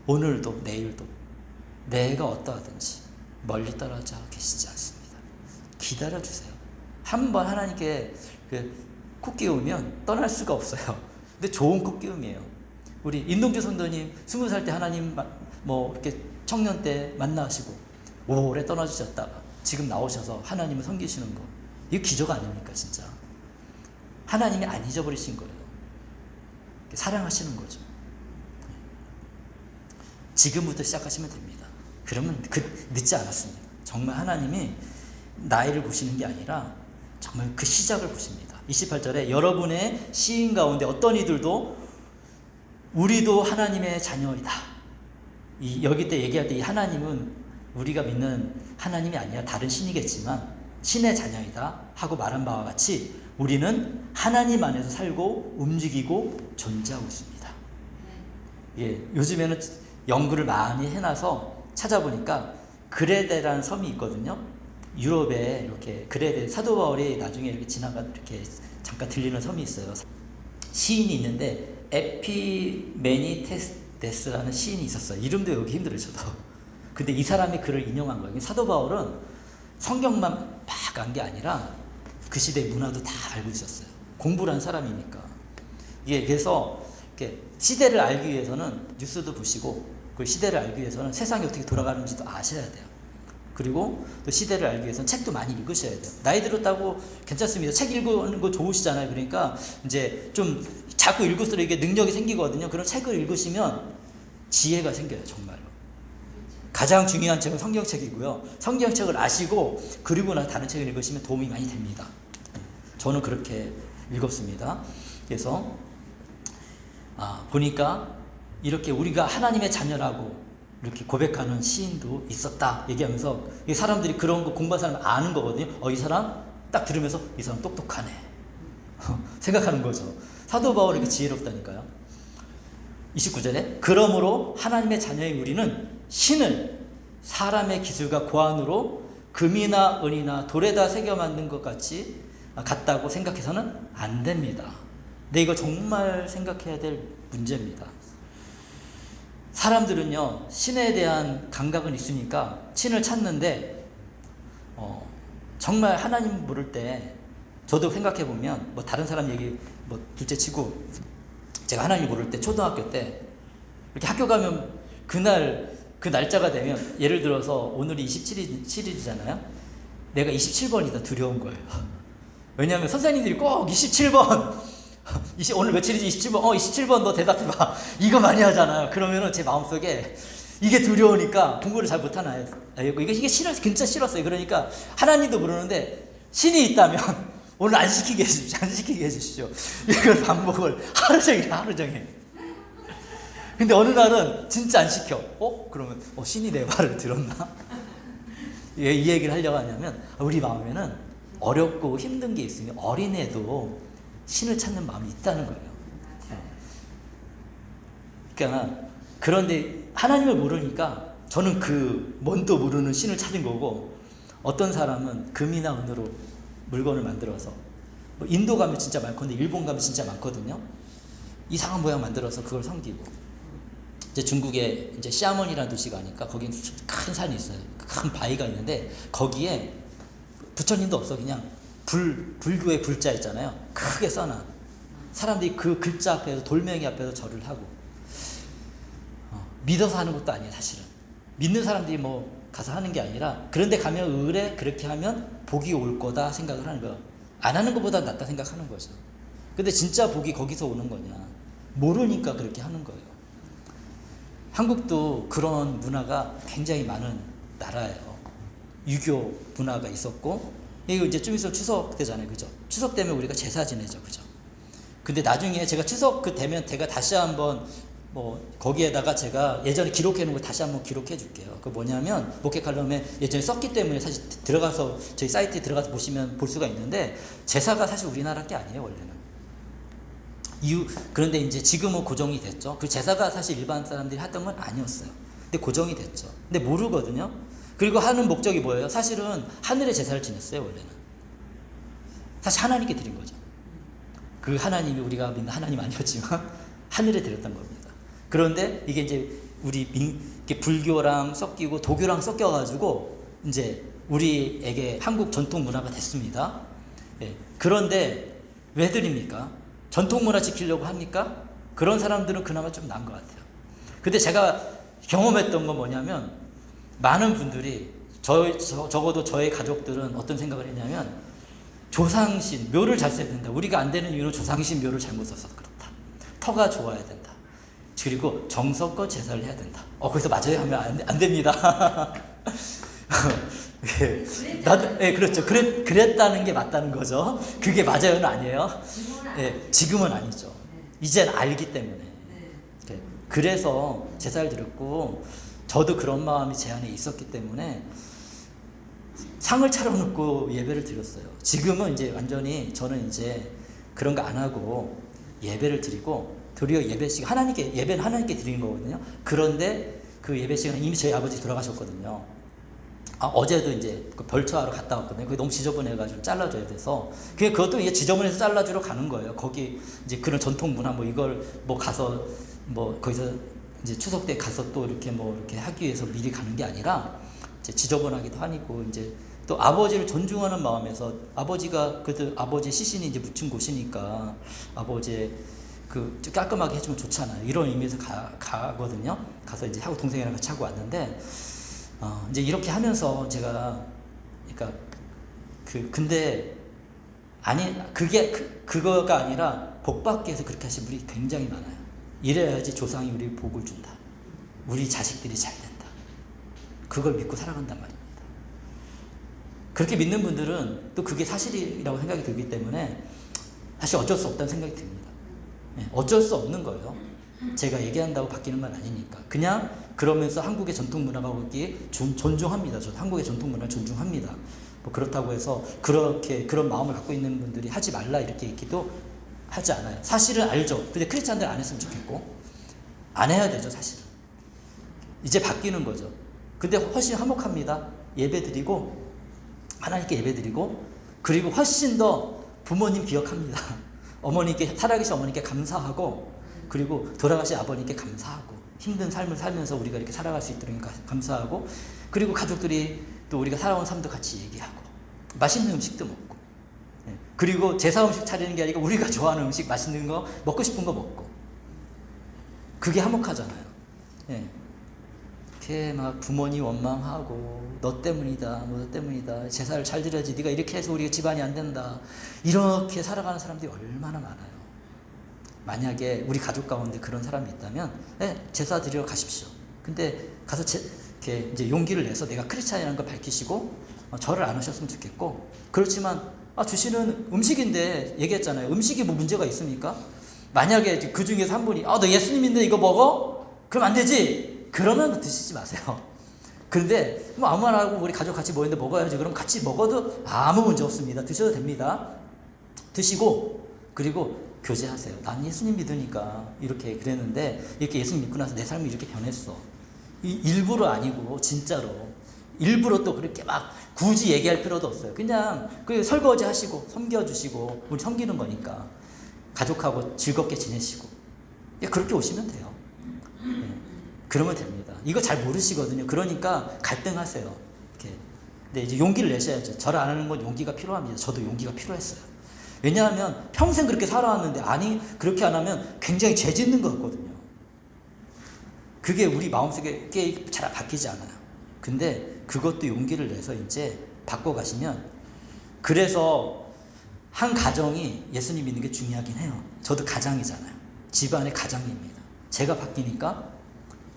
오늘도 내일도 내가 어떠하든지 멀리 떨어져 계시지 않습니다. 기다려주세요. 한번 하나님께 코 끼우면 떠날 수가 없어요. 근데 좋은 코 끼움이에요. 우리 인동주 선도님 20살 때 하나님 뭐 이렇게 청년 때 만나시고 오래 떠나주셨다가 지금 나오셔서 하나님을 섬기시는 거 이거 기적 아닙니까 진짜. 하나님이 안 잊어버리신 거예요. 사랑하시는 거죠. 지금부터 시작하시면 됩니다. 그러면 늦지 않았습니다. 정말 하나님이 나이를 보시는 게 아니라 정말 그 시작을 보십니다. 28절에 여러분의 시인 가운데 어떤 이들도 우리도 하나님의 자녀이다. 여기 때 얘기할 때 이 하나님은 우리가 믿는 하나님이 아니라 다른 신이겠지만 신의 자녀이다 하고 말한 바와 같이 우리는 하나님 안에서 살고 움직이고 존재하고 있습니다. 예, 요즘에는 연구를 많이 해놔서 찾아보니까 그레데라는 섬이 있거든요. 유럽에 이렇게 그레데 사도 바울이 나중에 이렇게 이렇게 잠깐 들리는 섬이 있어요. 시인이 있는데 에피메니테스라는 시인이 있었어요. 이름도 여기 힘들어요, 저도. 근데 이 사람이 글을 인용한 거예요. 사도 바울은 성경만 막 안 게 아니라 그 시대 문화도 다 알고 있었어요. 공부를 한 사람이니까. 예, 그래서 이렇게 시대를 알기 위해서는 뉴스도 보시고 그 시대를 알기 위해서는 세상이 어떻게 돌아가는지도 아셔야 돼요. 그리고 또 시대를 알기 위해서는 책도 많이 읽으셔야 돼요. 나이 들었다고 괜찮습니다. 책 읽는 거 좋으시잖아요. 그러니까 이제 좀 자꾸 읽을수록 이게 능력이 생기거든요. 그런 책을 읽으시면 지혜가 생겨요. 정말로. 가장 중요한 책은 성경책이고요. 성경책을 아시고 그리고 나서 다른 책을 읽으시면 도움이 많이 됩니다. 저는 그렇게 읽었습니다. 그래서 보니까 이렇게 우리가 하나님의 자녀라고 이렇게 고백하는 시인도 있었다 얘기하면서 사람들이 그런 거 공부한 사람 아는 거거든요. 이 사람 딱 들으면서 이 사람 똑똑하네 생각하는 거죠. 사도 바울이 이렇게 지혜롭다니까요. 29절에 그러므로 하나님의 자녀인 우리는 신을 사람의 기술과 고안으로 금이나 은이나 돌에다 새겨 만든 것 같다고 생각해서는 안 됩니다. 근데 이거 정말 생각해야 될 문제입니다. 사람들은요 신에 대한 감각은 있으니까 신을 찾는데 정말 하나님 모를 때 저도 생각해 보면 뭐 다른 사람 얘기 뭐 둘째 치고 제가 하나님 모를 때 초등학교 때 이렇게 학교 가면 그날 그 날짜가 되면 예를 들어서 오늘이 27일이잖아요. 내가 27번이다 두려운 거예요. 왜냐하면 선생님들이 꼭 27번 오늘 며칠이지 27번 27번 너 대답해봐 이거 많이 하잖아요. 그러면은 제 마음속에 이게 두려우니까 공부를 잘 못하나요? 이게 싫어서 진짜 싫었어요. 그러니까 하나님도 모르는데 신이 있다면 오늘 안 시키게 해주십시오. 이걸 반복을 하루 종일. 근데 어느 날은 진짜 안 시켜. 그러면 신이 내 말을 들었나? 왜 이 얘기를 하려고 하냐면 우리 마음에는 어렵고 힘든 게 있으면 어린애도 신을 찾는 마음이 있다는 거예요. 그러니까 그런데 하나님을 모르니까 저는 그 뭔도 모르는 신을 찾은 거고, 어떤 사람은 금이나 은으로 물건을 만들어서 인도 가면 진짜 많거든요. 일본 가면 진짜 많거든요. 이상한 모양 만들어서 그걸 섬기고, 이제 중국에 이제 시아몬이라는 도시가 아니까 거기는 큰 산이 있어요. 큰 바위가 있는데 거기에 부처님도 없어. 그냥 불교의 불자 있잖아요. 크게 써놔. 사람들이 그 글자 앞에서 돌멩이 앞에서 절을 하고, 믿어서 하는 것도 아니에요. 사실은 믿는 사람들이 뭐 가서 하는 게 아니라, 그런데 가면 의뢰 그렇게 하면 복이 올 거다 생각을 하는 거예요. 안 하는 것보다 낫다 생각하는 거죠. 근데 진짜 복이 거기서 오는 거냐, 모르니까 그렇게 하는 거예요. 한국도 그런 문화가 굉장히 많은 나라예요. 유교 문화가 있었고, 이거 이제 좀 있으면 추석 되잖아요. 그죠? 추석 되면 우리가 제사 지내죠. 그죠? 근데 나중에 제가 추석 되면 제가 다시 한번 거기에다가 제가 예전에 기록해 놓은 걸 다시 한번 기록해 줄게요. 그 뭐냐면, 목회 칼럼에 예전에 썼기 때문에 사실 들어가서 저희 사이트에 들어가서 보시면 볼 수가 있는데, 제사가 사실 우리나라 게 아니에요, 원래는. 그런데 이제 지금은 고정이 됐죠. 그 제사가 사실 일반 사람들이 하던 건 아니었어요. 근데 고정이 됐죠. 근데 모르거든요. 그리고 하는 목적이 뭐예요? 사실은 하늘의 제사를 지냈어요, 원래는. 사실 하나님께 드린 거죠. 그 하나님이 우리가 믿는 하나님 아니었지만 하늘에 드렸던 겁니다. 그런데 이게 이제 이게 불교랑 섞이고 도교랑 섞여가지고 이제 우리에게 한국 전통 문화가 됐습니다. 예. 그런데 왜 드립니까? 전통 문화 지키려고 합니까? 그런 사람들은 그나마 좀 나은 것 같아요. 근데 제가 경험했던 건 뭐냐면, 많은 분들이 적어도 저의 가족들은 어떤 생각을 했냐면, 조상신 묘를 잘 써야 된다. 우리가 안 되는 이유는 조상신 묘를 잘못 써서 그렇다. 터가 좋아야 된다. 그리고 정성껏 제사를 해야 된다. 거기서 맞아요 하면 안 됩니다. 예, 그렇죠. 그랬다는 게 맞다는 거죠. 그게 맞아요는 아니에요. 지금은 아니죠. 이젠 알기 때문에. 그래서 제사를 드렸고, 저도 그런 마음이 제 안에 있었기 때문에 상을 차려놓고 예배를 드렸어요. 지금은 이제 완전히 저는 이제 그런 거 안 하고 예배를 드리고, 도리어 예배 시간 예배는 하나님께 드리는 거거든요. 그런데 그 예배 시간에 이미 저희 아버지 돌아가셨거든요. 어제도 이제 그 벌초하러 갔다 왔거든요. 그게 너무 지저분해가지고 잘라줘야 돼서, 그것도 이제 지저분해서 잘라주러 가는 거예요. 거기 이제 그런 전통 문화 이걸 가서 거기서 이제 추석 때 가서 또 이렇게 이렇게 하기 위해서 미리 가는 게 아니라, 이제 지저분하기도 하니고, 이제 또 아버지를 존중하는 마음에서, 아버지가 그래도 아버지 시신이 이제 묻힌 곳이니까 아버지의 좀 깔끔하게 해주면 좋잖아요. 이런 의미에서 가거든요. 가서 이제 하고 동생이랑 같이 하고 왔는데, 이제 이렇게 하면서 제가, 그러니까 근데 그거가 아니라 복받기 위해서 그렇게 하신 분이 굉장히 많아요. 이래야지 조상이 우리 복을 준다. 우리 자식들이 잘 된다. 그걸 믿고 살아간단 말입니다. 그렇게 믿는 분들은 또 그게 사실이라고 생각이 들기 때문에 사실 어쩔 수 없다는 생각이 듭니다. 어쩔 수 없는 거예요. 제가 얘기한다고 바뀌는 건 아니니까. 그냥 그러면서 한국의 전통 문화가 거기에 존중합니다. 저도 한국의 전통 문화를 존중합니다. 그렇다고 해서 그런 마음을 갖고 있는 분들이 하지 말라 이렇게 얘기도 하지 않아요. 사실은 알죠. 근데 크리스찬들 안 했으면 좋겠고, 안 해야 되죠, 사실은. 이제 바뀌는 거죠. 근데 훨씬 화목합니다. 예배드리고, 하나님께 예배드리고, 그리고 훨씬 더 부모님 기억합니다. 살아계신 어머니께 감사하고, 그리고 돌아가신 아버님께 감사하고, 힘든 삶을 살면서 우리가 이렇게 살아갈 수 있도록 감사하고, 그리고 가족들이 또 우리가 살아온 삶도 같이 얘기하고, 맛있는 음식도 먹고, 그리고 제사 음식 차리는 게 아니라 우리가 좋아하는 음식, 맛있는 거, 먹고 싶은 거 먹고, 그게 화목하잖아요. 이렇게 막 부모님 원망하고 너 때문이다, 너 때문이다, 제사를 잘 드려야지, 네가 이렇게 해서 우리가 집안이 안 된다, 이렇게 살아가는 사람들이 얼마나 많아요. 만약에 우리 가족 가운데 그런 사람이 있다면 제사 드리러 가십시오. 근데 가서 이렇게 이제 용기를 내서 내가 크리스찬이라는 걸 밝히시고 절을 안 하셨으면 좋겠고, 그렇지만 주시는 음식인데 얘기했잖아요. 음식이 뭐 문제가 있습니까? 만약에 그 중에서 한 분이 너 예수님인데 이거 먹어? 그럼 안 되지. 그러면 드시지 마세요. 그런데 뭐 아무 말 하고 우리 가족 같이 모였는데 먹어야지. 그럼 같이 먹어도 아무 문제 없습니다. 드셔도 됩니다. 드시고 그리고 교제하세요. 난 예수님 믿으니까 이렇게 그랬는데 이렇게 예수님 믿고 나서 내 삶이 이렇게 변했어. 일부러 아니고 진짜로 일부러 또 그렇게 막 굳이 얘기할 필요도 없어요. 그냥 그 설거지 하시고 섬겨주시고 우리 섬기는 거니까 가족하고 즐겁게 지내시고 그렇게 오시면 돼요. 그러면 됩니다. 이거 잘 모르시거든요. 그러니까 갈등하세요. 이렇게. 근데 이제 용기를 내셔야죠. 절을 안 하는 건 용기가 필요합니다. 저도 용기가 필요했어요. 왜냐하면 평생 그렇게 살아왔는데 그렇게 안 하면 굉장히 죄 짓는 것 같거든요. 그게 우리 마음속에 잘 바뀌지 않아요. 근데 그것도 용기를 내서 이제 바꿔가시면, 그래서 한 가정이 예수님 믿는 게 중요하긴 해요. 저도 가장이잖아요. 집안의 가장입니다. 제가 바뀌니까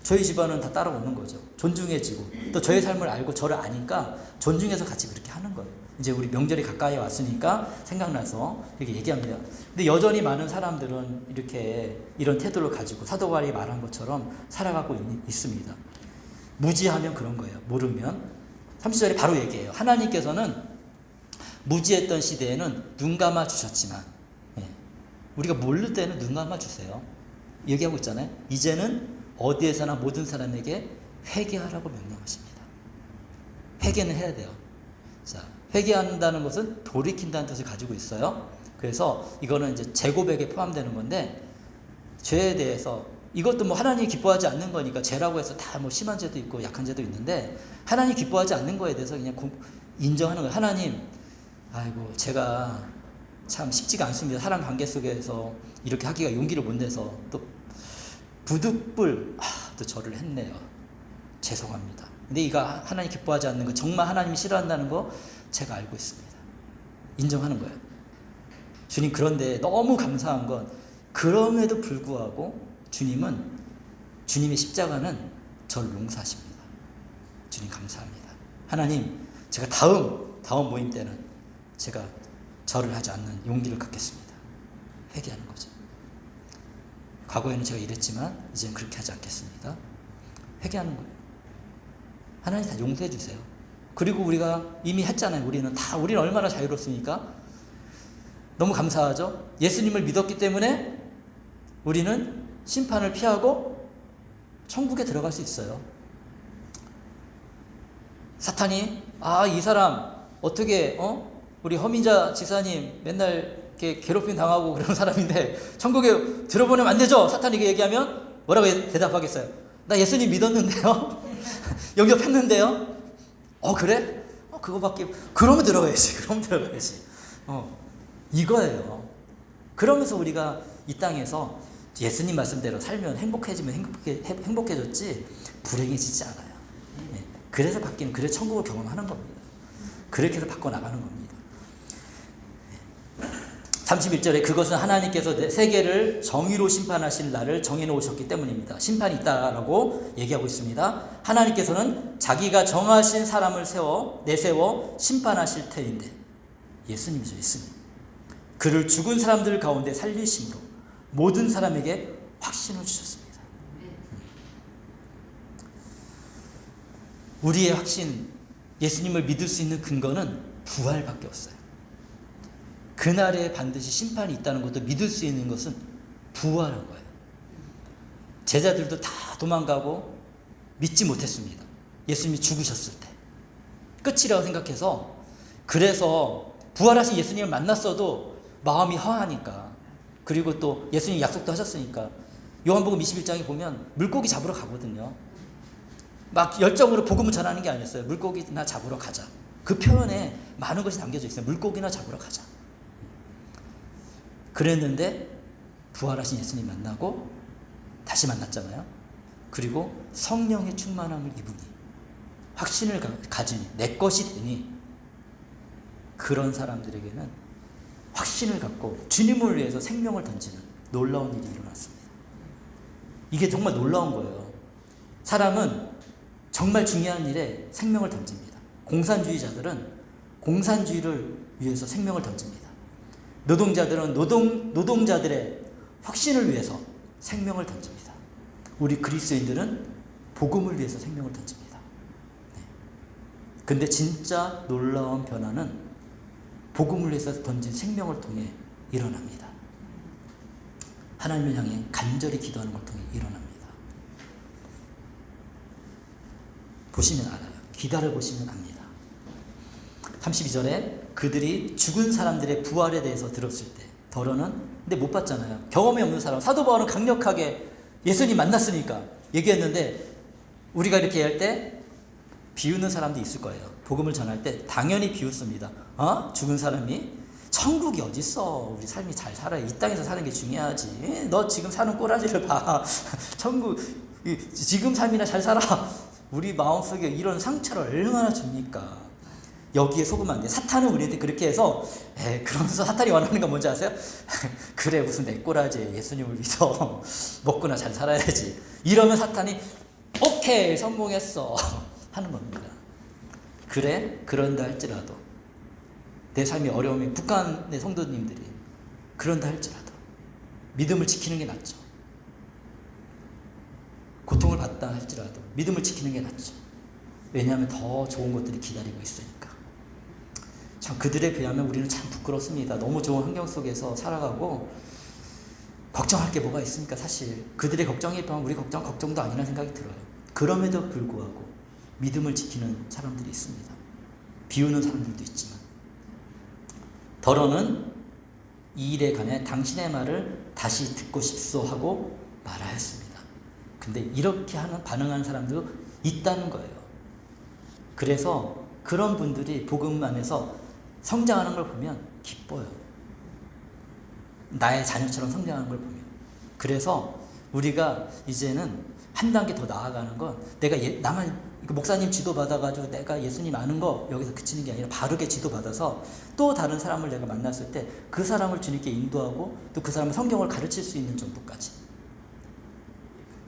저희 집안은 다 따라오는 거죠. 존중해지고 또 저의 삶을 알고 저를 아니까 존중해서 같이 그렇게 하는 거예요. 이제 우리 명절이 가까이 왔으니까 생각나서 이렇게 얘기합니다. 근데 여전히 많은 사람들은 이렇게 이런 태도를 가지고 사도 바울이 말한 것처럼 살아가고 있습니다. 무지하면 그런 거예요. 모르면. 30절에 바로 얘기해요. 하나님께서는 무지했던 시대에는 눈 감아 주셨지만, 우리가 모를 때는 눈 감아 주세요. 얘기하고 있잖아요. 이제는 어디에서나 모든 사람에게 회개하라고 명령하십니다. 회개는 해야 돼요. 자, 회개한다는 것은 돌이킨다는 뜻을 가지고 있어요. 그래서 이거는 이제 재고백에 포함되는 건데, 죄에 대해서 이것도 뭐 하나님이 기뻐하지 않는 거니까 죄라고 해서 다 뭐 심한 죄도 있고 약한 죄도 있는데, 하나님이 기뻐하지 않는 거에 대해서 그냥 인정하는 거예요. 하나님, 아이고 제가 참 쉽지가 않습니다. 사람 관계 속에서 이렇게 하기가 용기를 못 내서 또 부득불 또 저를 했네요. 죄송합니다. 근데 이거 하나님 기뻐하지 않는 거, 정말 하나님이 싫어한다는 거 제가 알고 있습니다. 인정하는 거예요. 주님, 그런데 너무 감사한 건 그럼에도 불구하고 주님의 십자가는 저를 용서하십니다. 주님 감사합니다. 하나님, 제가 다음 모임 때는 제가 절을 하지 않는 용기를 갖겠습니다. 회개하는 거죠. 과거에는 제가 이랬지만 이제는 그렇게 하지 않겠습니다. 회개하는 거예요. 하나님 다 용서해 주세요. 그리고 우리가 이미 했잖아요. 우리는 얼마나 자유롭습니까? 너무 감사하죠? 예수님을 믿었기 때문에 우리는 심판을 피하고 천국에 들어갈 수 있어요. 사탄이 이 사람 어떻게 우리 허민자 지사님 맨날 이렇게 괴롭힘 당하고 그런 사람인데 천국에 들어보내면 안 되죠? 사탄이 얘기하면 뭐라고 대답하겠어요? 나 예수님 믿었는데요? 영접했는데요? 그래? 그거밖에. 그러면 들어가야지. 이거예요. 그러면서 우리가 이 땅에서 예수님 말씀대로 살면 행복해졌지 불행해지지 않아요. 그래서 바뀌는, 그래서 천국을 경험하는 겁니다. 그렇게 해서 바꿔나가는 겁니다. 31절에 그것은 하나님께서 세계를 정의로 심판하실 날을 정해놓으셨기 때문입니다. 심판이 있다라고 얘기하고 있습니다. 하나님께서는 자기가 정하신 사람을 내세워 심판하실 터인데, 예수님이죠. 예수님. 그를 죽은 사람들 가운데 살리심으로 모든 사람에게 확신을 주셨습니다. 우리의 확신, 예수님을 믿을 수 있는 근거는 부활밖에 없어요. 그날에 반드시 심판이 있다는 것도 믿을 수 있는 것은 부활한 거예요. 제자들도 다 도망가고 믿지 못했습니다. 예수님이 죽으셨을 때 끝이라고 생각해서, 그래서 부활하신 예수님을 만났어도 마음이 허하니까, 그리고 또 예수님 약속도 하셨으니까 요한복음 21장에 보면 물고기 잡으러 가거든요. 막 열정으로 복음을 전하는 게 아니었어요. 물고기나 잡으러 가자. 그 표현에 많은 것이 담겨져 있어요. 물고기나 잡으러 가자. 그랬는데 부활하신 예수님 만나고 다시 만났잖아요. 그리고 성령의 충만함을 입으니, 확신을 가지니, 내 것이 되니, 그런 사람들에게는 확신을 갖고 주님을 위해서 생명을 던지는 놀라운 일이 일어났습니다. 이게 정말 놀라운 거예요. 사람은 정말 중요한 일에 생명을 던집니다. 공산주의자들은 공산주의를 위해서 생명을 던집니다. 노동자들은 노동자들의 확신을 위해서 생명을 던집니다. 우리 그리스도인들은 복음을 위해서 생명을 던집니다. 근데 진짜 놀라운 변화는 복음을 위해서 던진 생명을 통해 일어납니다. 하나님을 향해 간절히 기도하는 걸 통해 일어납니다. 보시면 알아요. 기다려보시면 압니다. 32절에 그들이 죽은 사람들의 부활에 대해서 들었을 때, 더러는 근데 못 봤잖아요. 경험이 없는 사람, 사도 바울은 강력하게 예수님 만났으니까 얘기했는데, 우리가 이렇게 할 때 비웃는 사람도 있을 거예요. 복음을 전할 때 당연히 비웃습니다. 죽은 사람이 천국이 어딨어. 우리 삶이 잘 살아야, 이 땅에서 사는 게 중요하지. 너 지금 사는 꼬라지를 봐. 천국 지금 삶이나 잘 살아. 우리 마음속에 이런 상처를 얼마나 줍니까? 여기에 속으면 안 돼. 사탄은 우리한테 그렇게 해서, 그러면서 사탄이 원하는 건 뭔지 아세요? 그래, 무슨 내 꼬라지, 예수님을 믿어. 먹고나 잘 살아야지. 이러면 사탄이 오케이, 성공했어 하는 겁니다. 그래, 그런다 할지라도, 내 삶이 어려움이, 북한의 성도님들이 그런다 할지라도 믿음을 지키는 게 낫죠. 고통을 받다 할지라도 믿음을 지키는 게 낫죠. 왜냐하면 더 좋은 것들이 기다리고 있으니까. 참, 그들에 비하면 우리는 참 부끄럽습니다. 너무 좋은 환경 속에서 살아가고 걱정할 게 뭐가 있습니까? 사실 그들의 걱정에 비하면 우리 걱정도 아니라는 생각이 들어요. 그럼에도 불구하고 믿음을 지키는 사람들이 있습니다. 비우는 사람들도 있지만, 더러는 이 일에 관해 당신의 말을 다시 듣고 싶소 하고 말하였습니다. 근데 이렇게 반응하는 사람도 있다는 거예요. 그래서 그런 분들이 복음 안에서 성장하는 걸 보면 기뻐요. 나의 자녀처럼 성장하는 걸 보면. 그래서 우리가 이제는 한 단계 더 나아가는 건, 내가 나만 목사님 지도 받아가지고 내가 예수님 아는 거 여기서 그치는 게 아니라, 바르게 지도 받아서 또 다른 사람을 내가 만났을 때 그 사람을 주님께 인도하고 또 그 사람을 성경을 가르칠 수 있는 정도까지.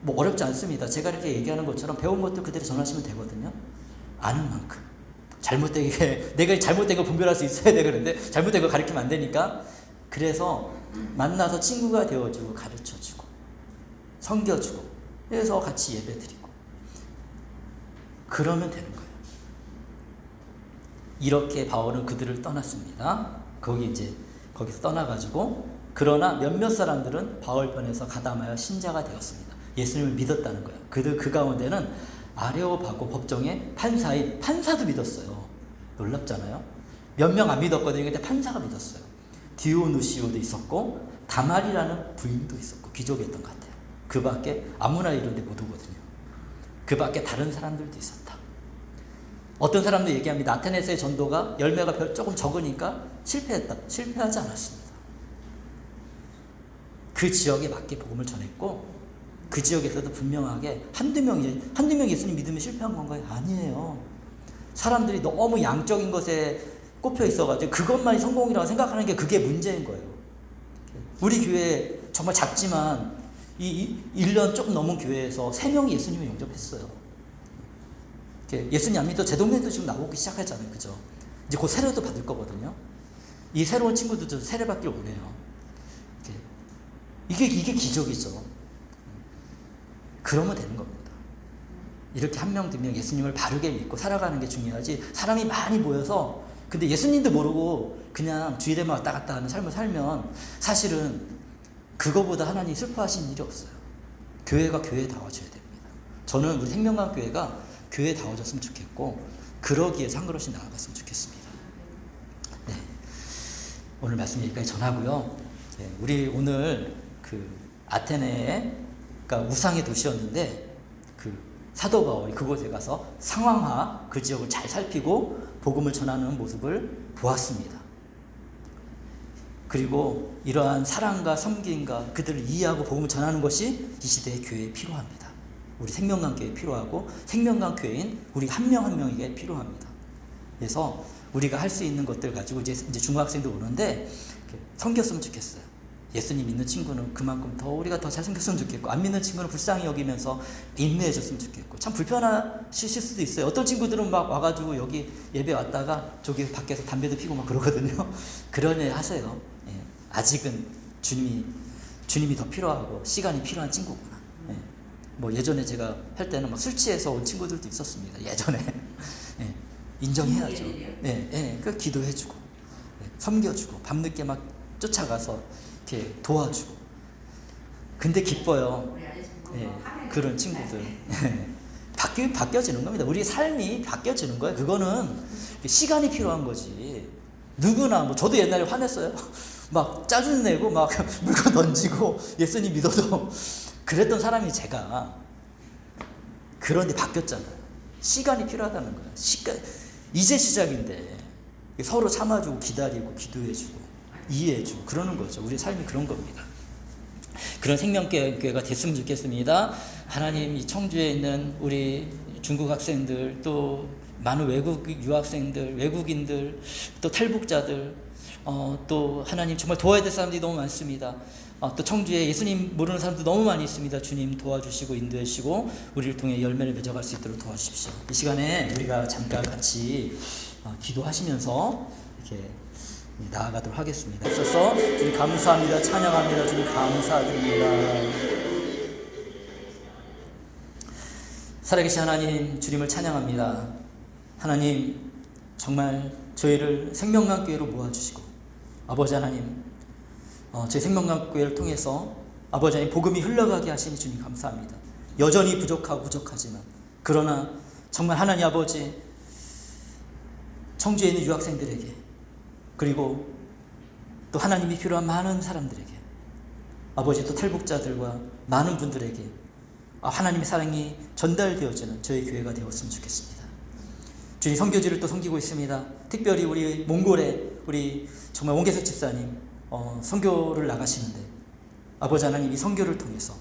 뭐 어렵지 않습니다. 제가 이렇게 얘기하는 것처럼 배운 것도 그대로 전하시면 되거든요. 아는 만큼. 내가 잘못된 거 분별할 수 있어야 돼. 그런데 잘못된 거 가르치면 안 되니까. 그래서 만나서 친구가 되어주고 가르쳐주고 섬겨주고 해서 같이 예배드리고 그러면 되는 거예요. 이렇게 바울은 그들을 떠났습니다. 거기서 떠나가지고, 그러나 몇몇 사람들은 바울 편에서 가담하여 신자가 되었습니다. 예수님을 믿었다는 거예요. 그 가운데는 아레오바고 법정의 판사인 판사도 믿었어요. 놀랍잖아요. 몇 명 안 믿었거든요. 근데 판사가 믿었어요. 디오누시오도 있었고 다말이라는 부인도 있었고, 귀족이었던 것 같아요. 그 밖에 아무나 이런 데 못 오거든요. 그 밖에 다른 사람들도 있었다. 어떤 사람도 얘기합니다. 아테네스의 전도가 열매가 조금 적으니까 실패했다. 실패하지 않았습니다. 그 지역에 맞게 복음을 전했고, 그 지역에서도 분명하게 한두 명 예수님 믿으면 실패한 건가요? 아니에요. 사람들이 너무 양적인 것에 꼽혀 있어가지고 그것만이 성공이라고 생각하는 게, 그게 문제인 거예요. 우리 교회 정말 작지만 이 1년 조금 넘은 교회에서 3명이 예수님을 영접했어요. 예수님 안 믿어 제 동네도 지금 나오기 시작했잖아요. 그죠? 이제 곧 세례도 받을 거거든요. 이 새로운 친구들도 세례 받길 원해요. 이게 기적이죠. 그러면 되는 겁니다. 이렇게 한 명, 두 명 예수님을 바르게 믿고 살아가는 게 중요하지, 사람이 많이 모여서 근데 예수님도 모르고 그냥 주일에만 왔다 갔다 하는 삶을 살면 사실은 그거보다 하나님 슬퍼하시는 일이 없어요. 교회가 교회다워져야 됩니다. 저는 우리 생명강교회가 교회다워졌으면 좋겠고, 그러기 위해서 한 걸음씩 나아갔으면 좋겠습니다. 네, 오늘 말씀 여기까지 전하고요. 네, 우리 오늘 아테네가 우상의 도시였는데, 사도 바울이 그곳에 가서 상황화, 그 지역을 잘 살피고 복음을 전하는 모습을 보았습니다. 그리고 이러한 사랑과 섬김과 그들을 이해하고 복음을 전하는 것이 이 시대의 교회에 필요합니다. 우리 생명강교회 필요하고 생명강교회인 우리 한 명 한 명에게 필요합니다. 그래서 우리가 할 수 있는 것들 가지고 이제 중학생도 오는데 섬겼으면 좋겠어요. 예수님 믿는 친구는 그만큼 더 우리가 더 잘생겼으면 좋겠고, 안 믿는 친구는 불쌍히 여기면서 인내해줬으면 좋겠고. 참 불편하실 수도 있어요. 어떤 친구들은 막 와가지고 여기 예배 왔다가 저기 밖에서 담배도 피고 막 그러거든요. 그런 일 하세요. 예. 아직은 주님이 더 필요하고 시간이 필요한 친구구나. 예. 뭐 예전에 제가 할 때는 막 술 취해서 온 친구들도 있었습니다. 예전에. 예. 인정해야죠. 예, 예. 그 기도해주고, 예. 섬겨주고, 밤늦게 막 쫓아가서 이렇게 도와주고. 근데 기뻐요. 예. 그런 친구들. 예. 바뀌어지는 겁니다. 우리 삶이 바뀌어지는 거예요. 그거는 시간이 필요한 거지. 누구나, 뭐 저도 옛날에 화냈어요. 막 짜증내고 막 물건 던지고 예수님 믿어도 그랬던 사람이 제가. 그런데 바뀌었잖아요. 시간이 필요하다는 거예요. 이제 시작인데 서로 참아주고 기다리고 기도해주고 이해해주고 그러는 거죠. 우리 삶이 그런 겁니다. 그런 생명교회가 됐으면 좋겠습니다. 하나님, 이 청주에 있는 우리 중국 학생들, 또 많은 외국 유학생들, 외국인들, 또 탈북자들, 또 하나님 정말 도와야 될 사람들이 너무 많습니다. 또 청주에 예수님 모르는 사람도 너무 많이 있습니다. 주님 도와주시고 인도해 주시고 우리를 통해 열매를 맺어갈 수 있도록 도와주십시오. 이 시간에 우리가 잠깐 같이 기도하시면서 이렇게 나아가도록 하겠습니다. 있어서 주님 감사합니다. 찬양합니다. 주님 감사드립니다. 살아계신 하나님, 주님을 찬양합니다. 하나님, 정말 저희를 생명강교회로 모아주시고 아버지 하나님, 저희 생명강교회를 통해서 아버지 하나님 복음이 흘러가게 하시니 주님 감사합니다. 여전히 부족하지만 그러나 정말 하나님 아버지, 청주에 있는 유학생들에게, 그리고 또 하나님이 필요한 많은 사람들에게, 아버지 또 탈북자들과 많은 분들에게 하나님의 사랑이 전달되어지는 저희 교회가 되었으면 좋겠습니다. 주님, 선교지를 또 섬기고 있습니다. 특별히 우리 몽골에 우리 정말 원계석 집사님 선교를 나가시는데 아버지 하나님, 이 선교를 통해서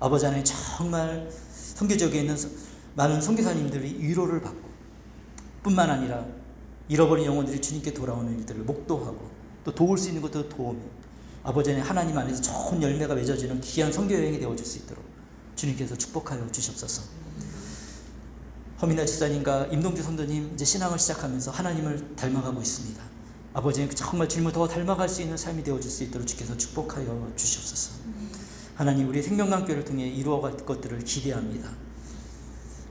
아버지 하나님 정말 선교 지역에 있는 많은 선교사님들이 위로를 받고 뿐만 아니라 잃어버린 영혼들이 주님께 돌아오는 일들을 목도하고 또 도울 수 있는 것도 도우며 아버지 하나님 안에서 좋은 열매가 맺어지는 귀한 선교 여행이 되어줄 수 있도록 주님께서 축복하여 주시옵소서. 허민아 집사님과 임동주 선도님 이제 신앙을 시작하면서 하나님을 닮아가고 있습니다. 아버지 정말 주님을 더 닮아갈 수 있는 삶이 되어줄 수 있도록 주께서 축복하여 주시옵소서. 하나님, 우리 생명강교회를 통해 이루어갈 것들을 기대합니다.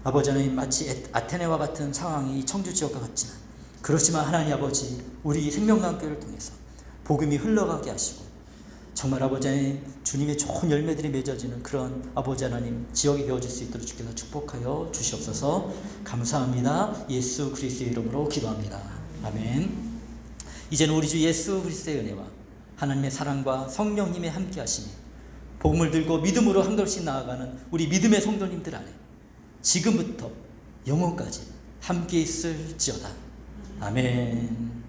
아버지 하나님, 마치 아테네와 같은 상황이 청주 지역과 같지만 그렇지만 하나님 아버지, 우리 생명강교회를 통해서 복음이 흘러가게 하시고 정말 아버지 하나님, 주님의 좋은 열매들이 맺어지는 그런 아버지 하나님 지역이 되어질 수 있도록 주께서 축복하여 주시옵소서. 감사합니다. 예수 그리스도의 이름으로 기도합니다. 아멘. 이제는 우리 주 예수 그리스도의 은혜와 하나님의 사랑과 성령님의 함께 하심이 복음을 들고 믿음으로 한 걸음씩 나아가는 우리 믿음의 성도님들 안에 지금부터 영원까지 함께 있을지어다. 아멘.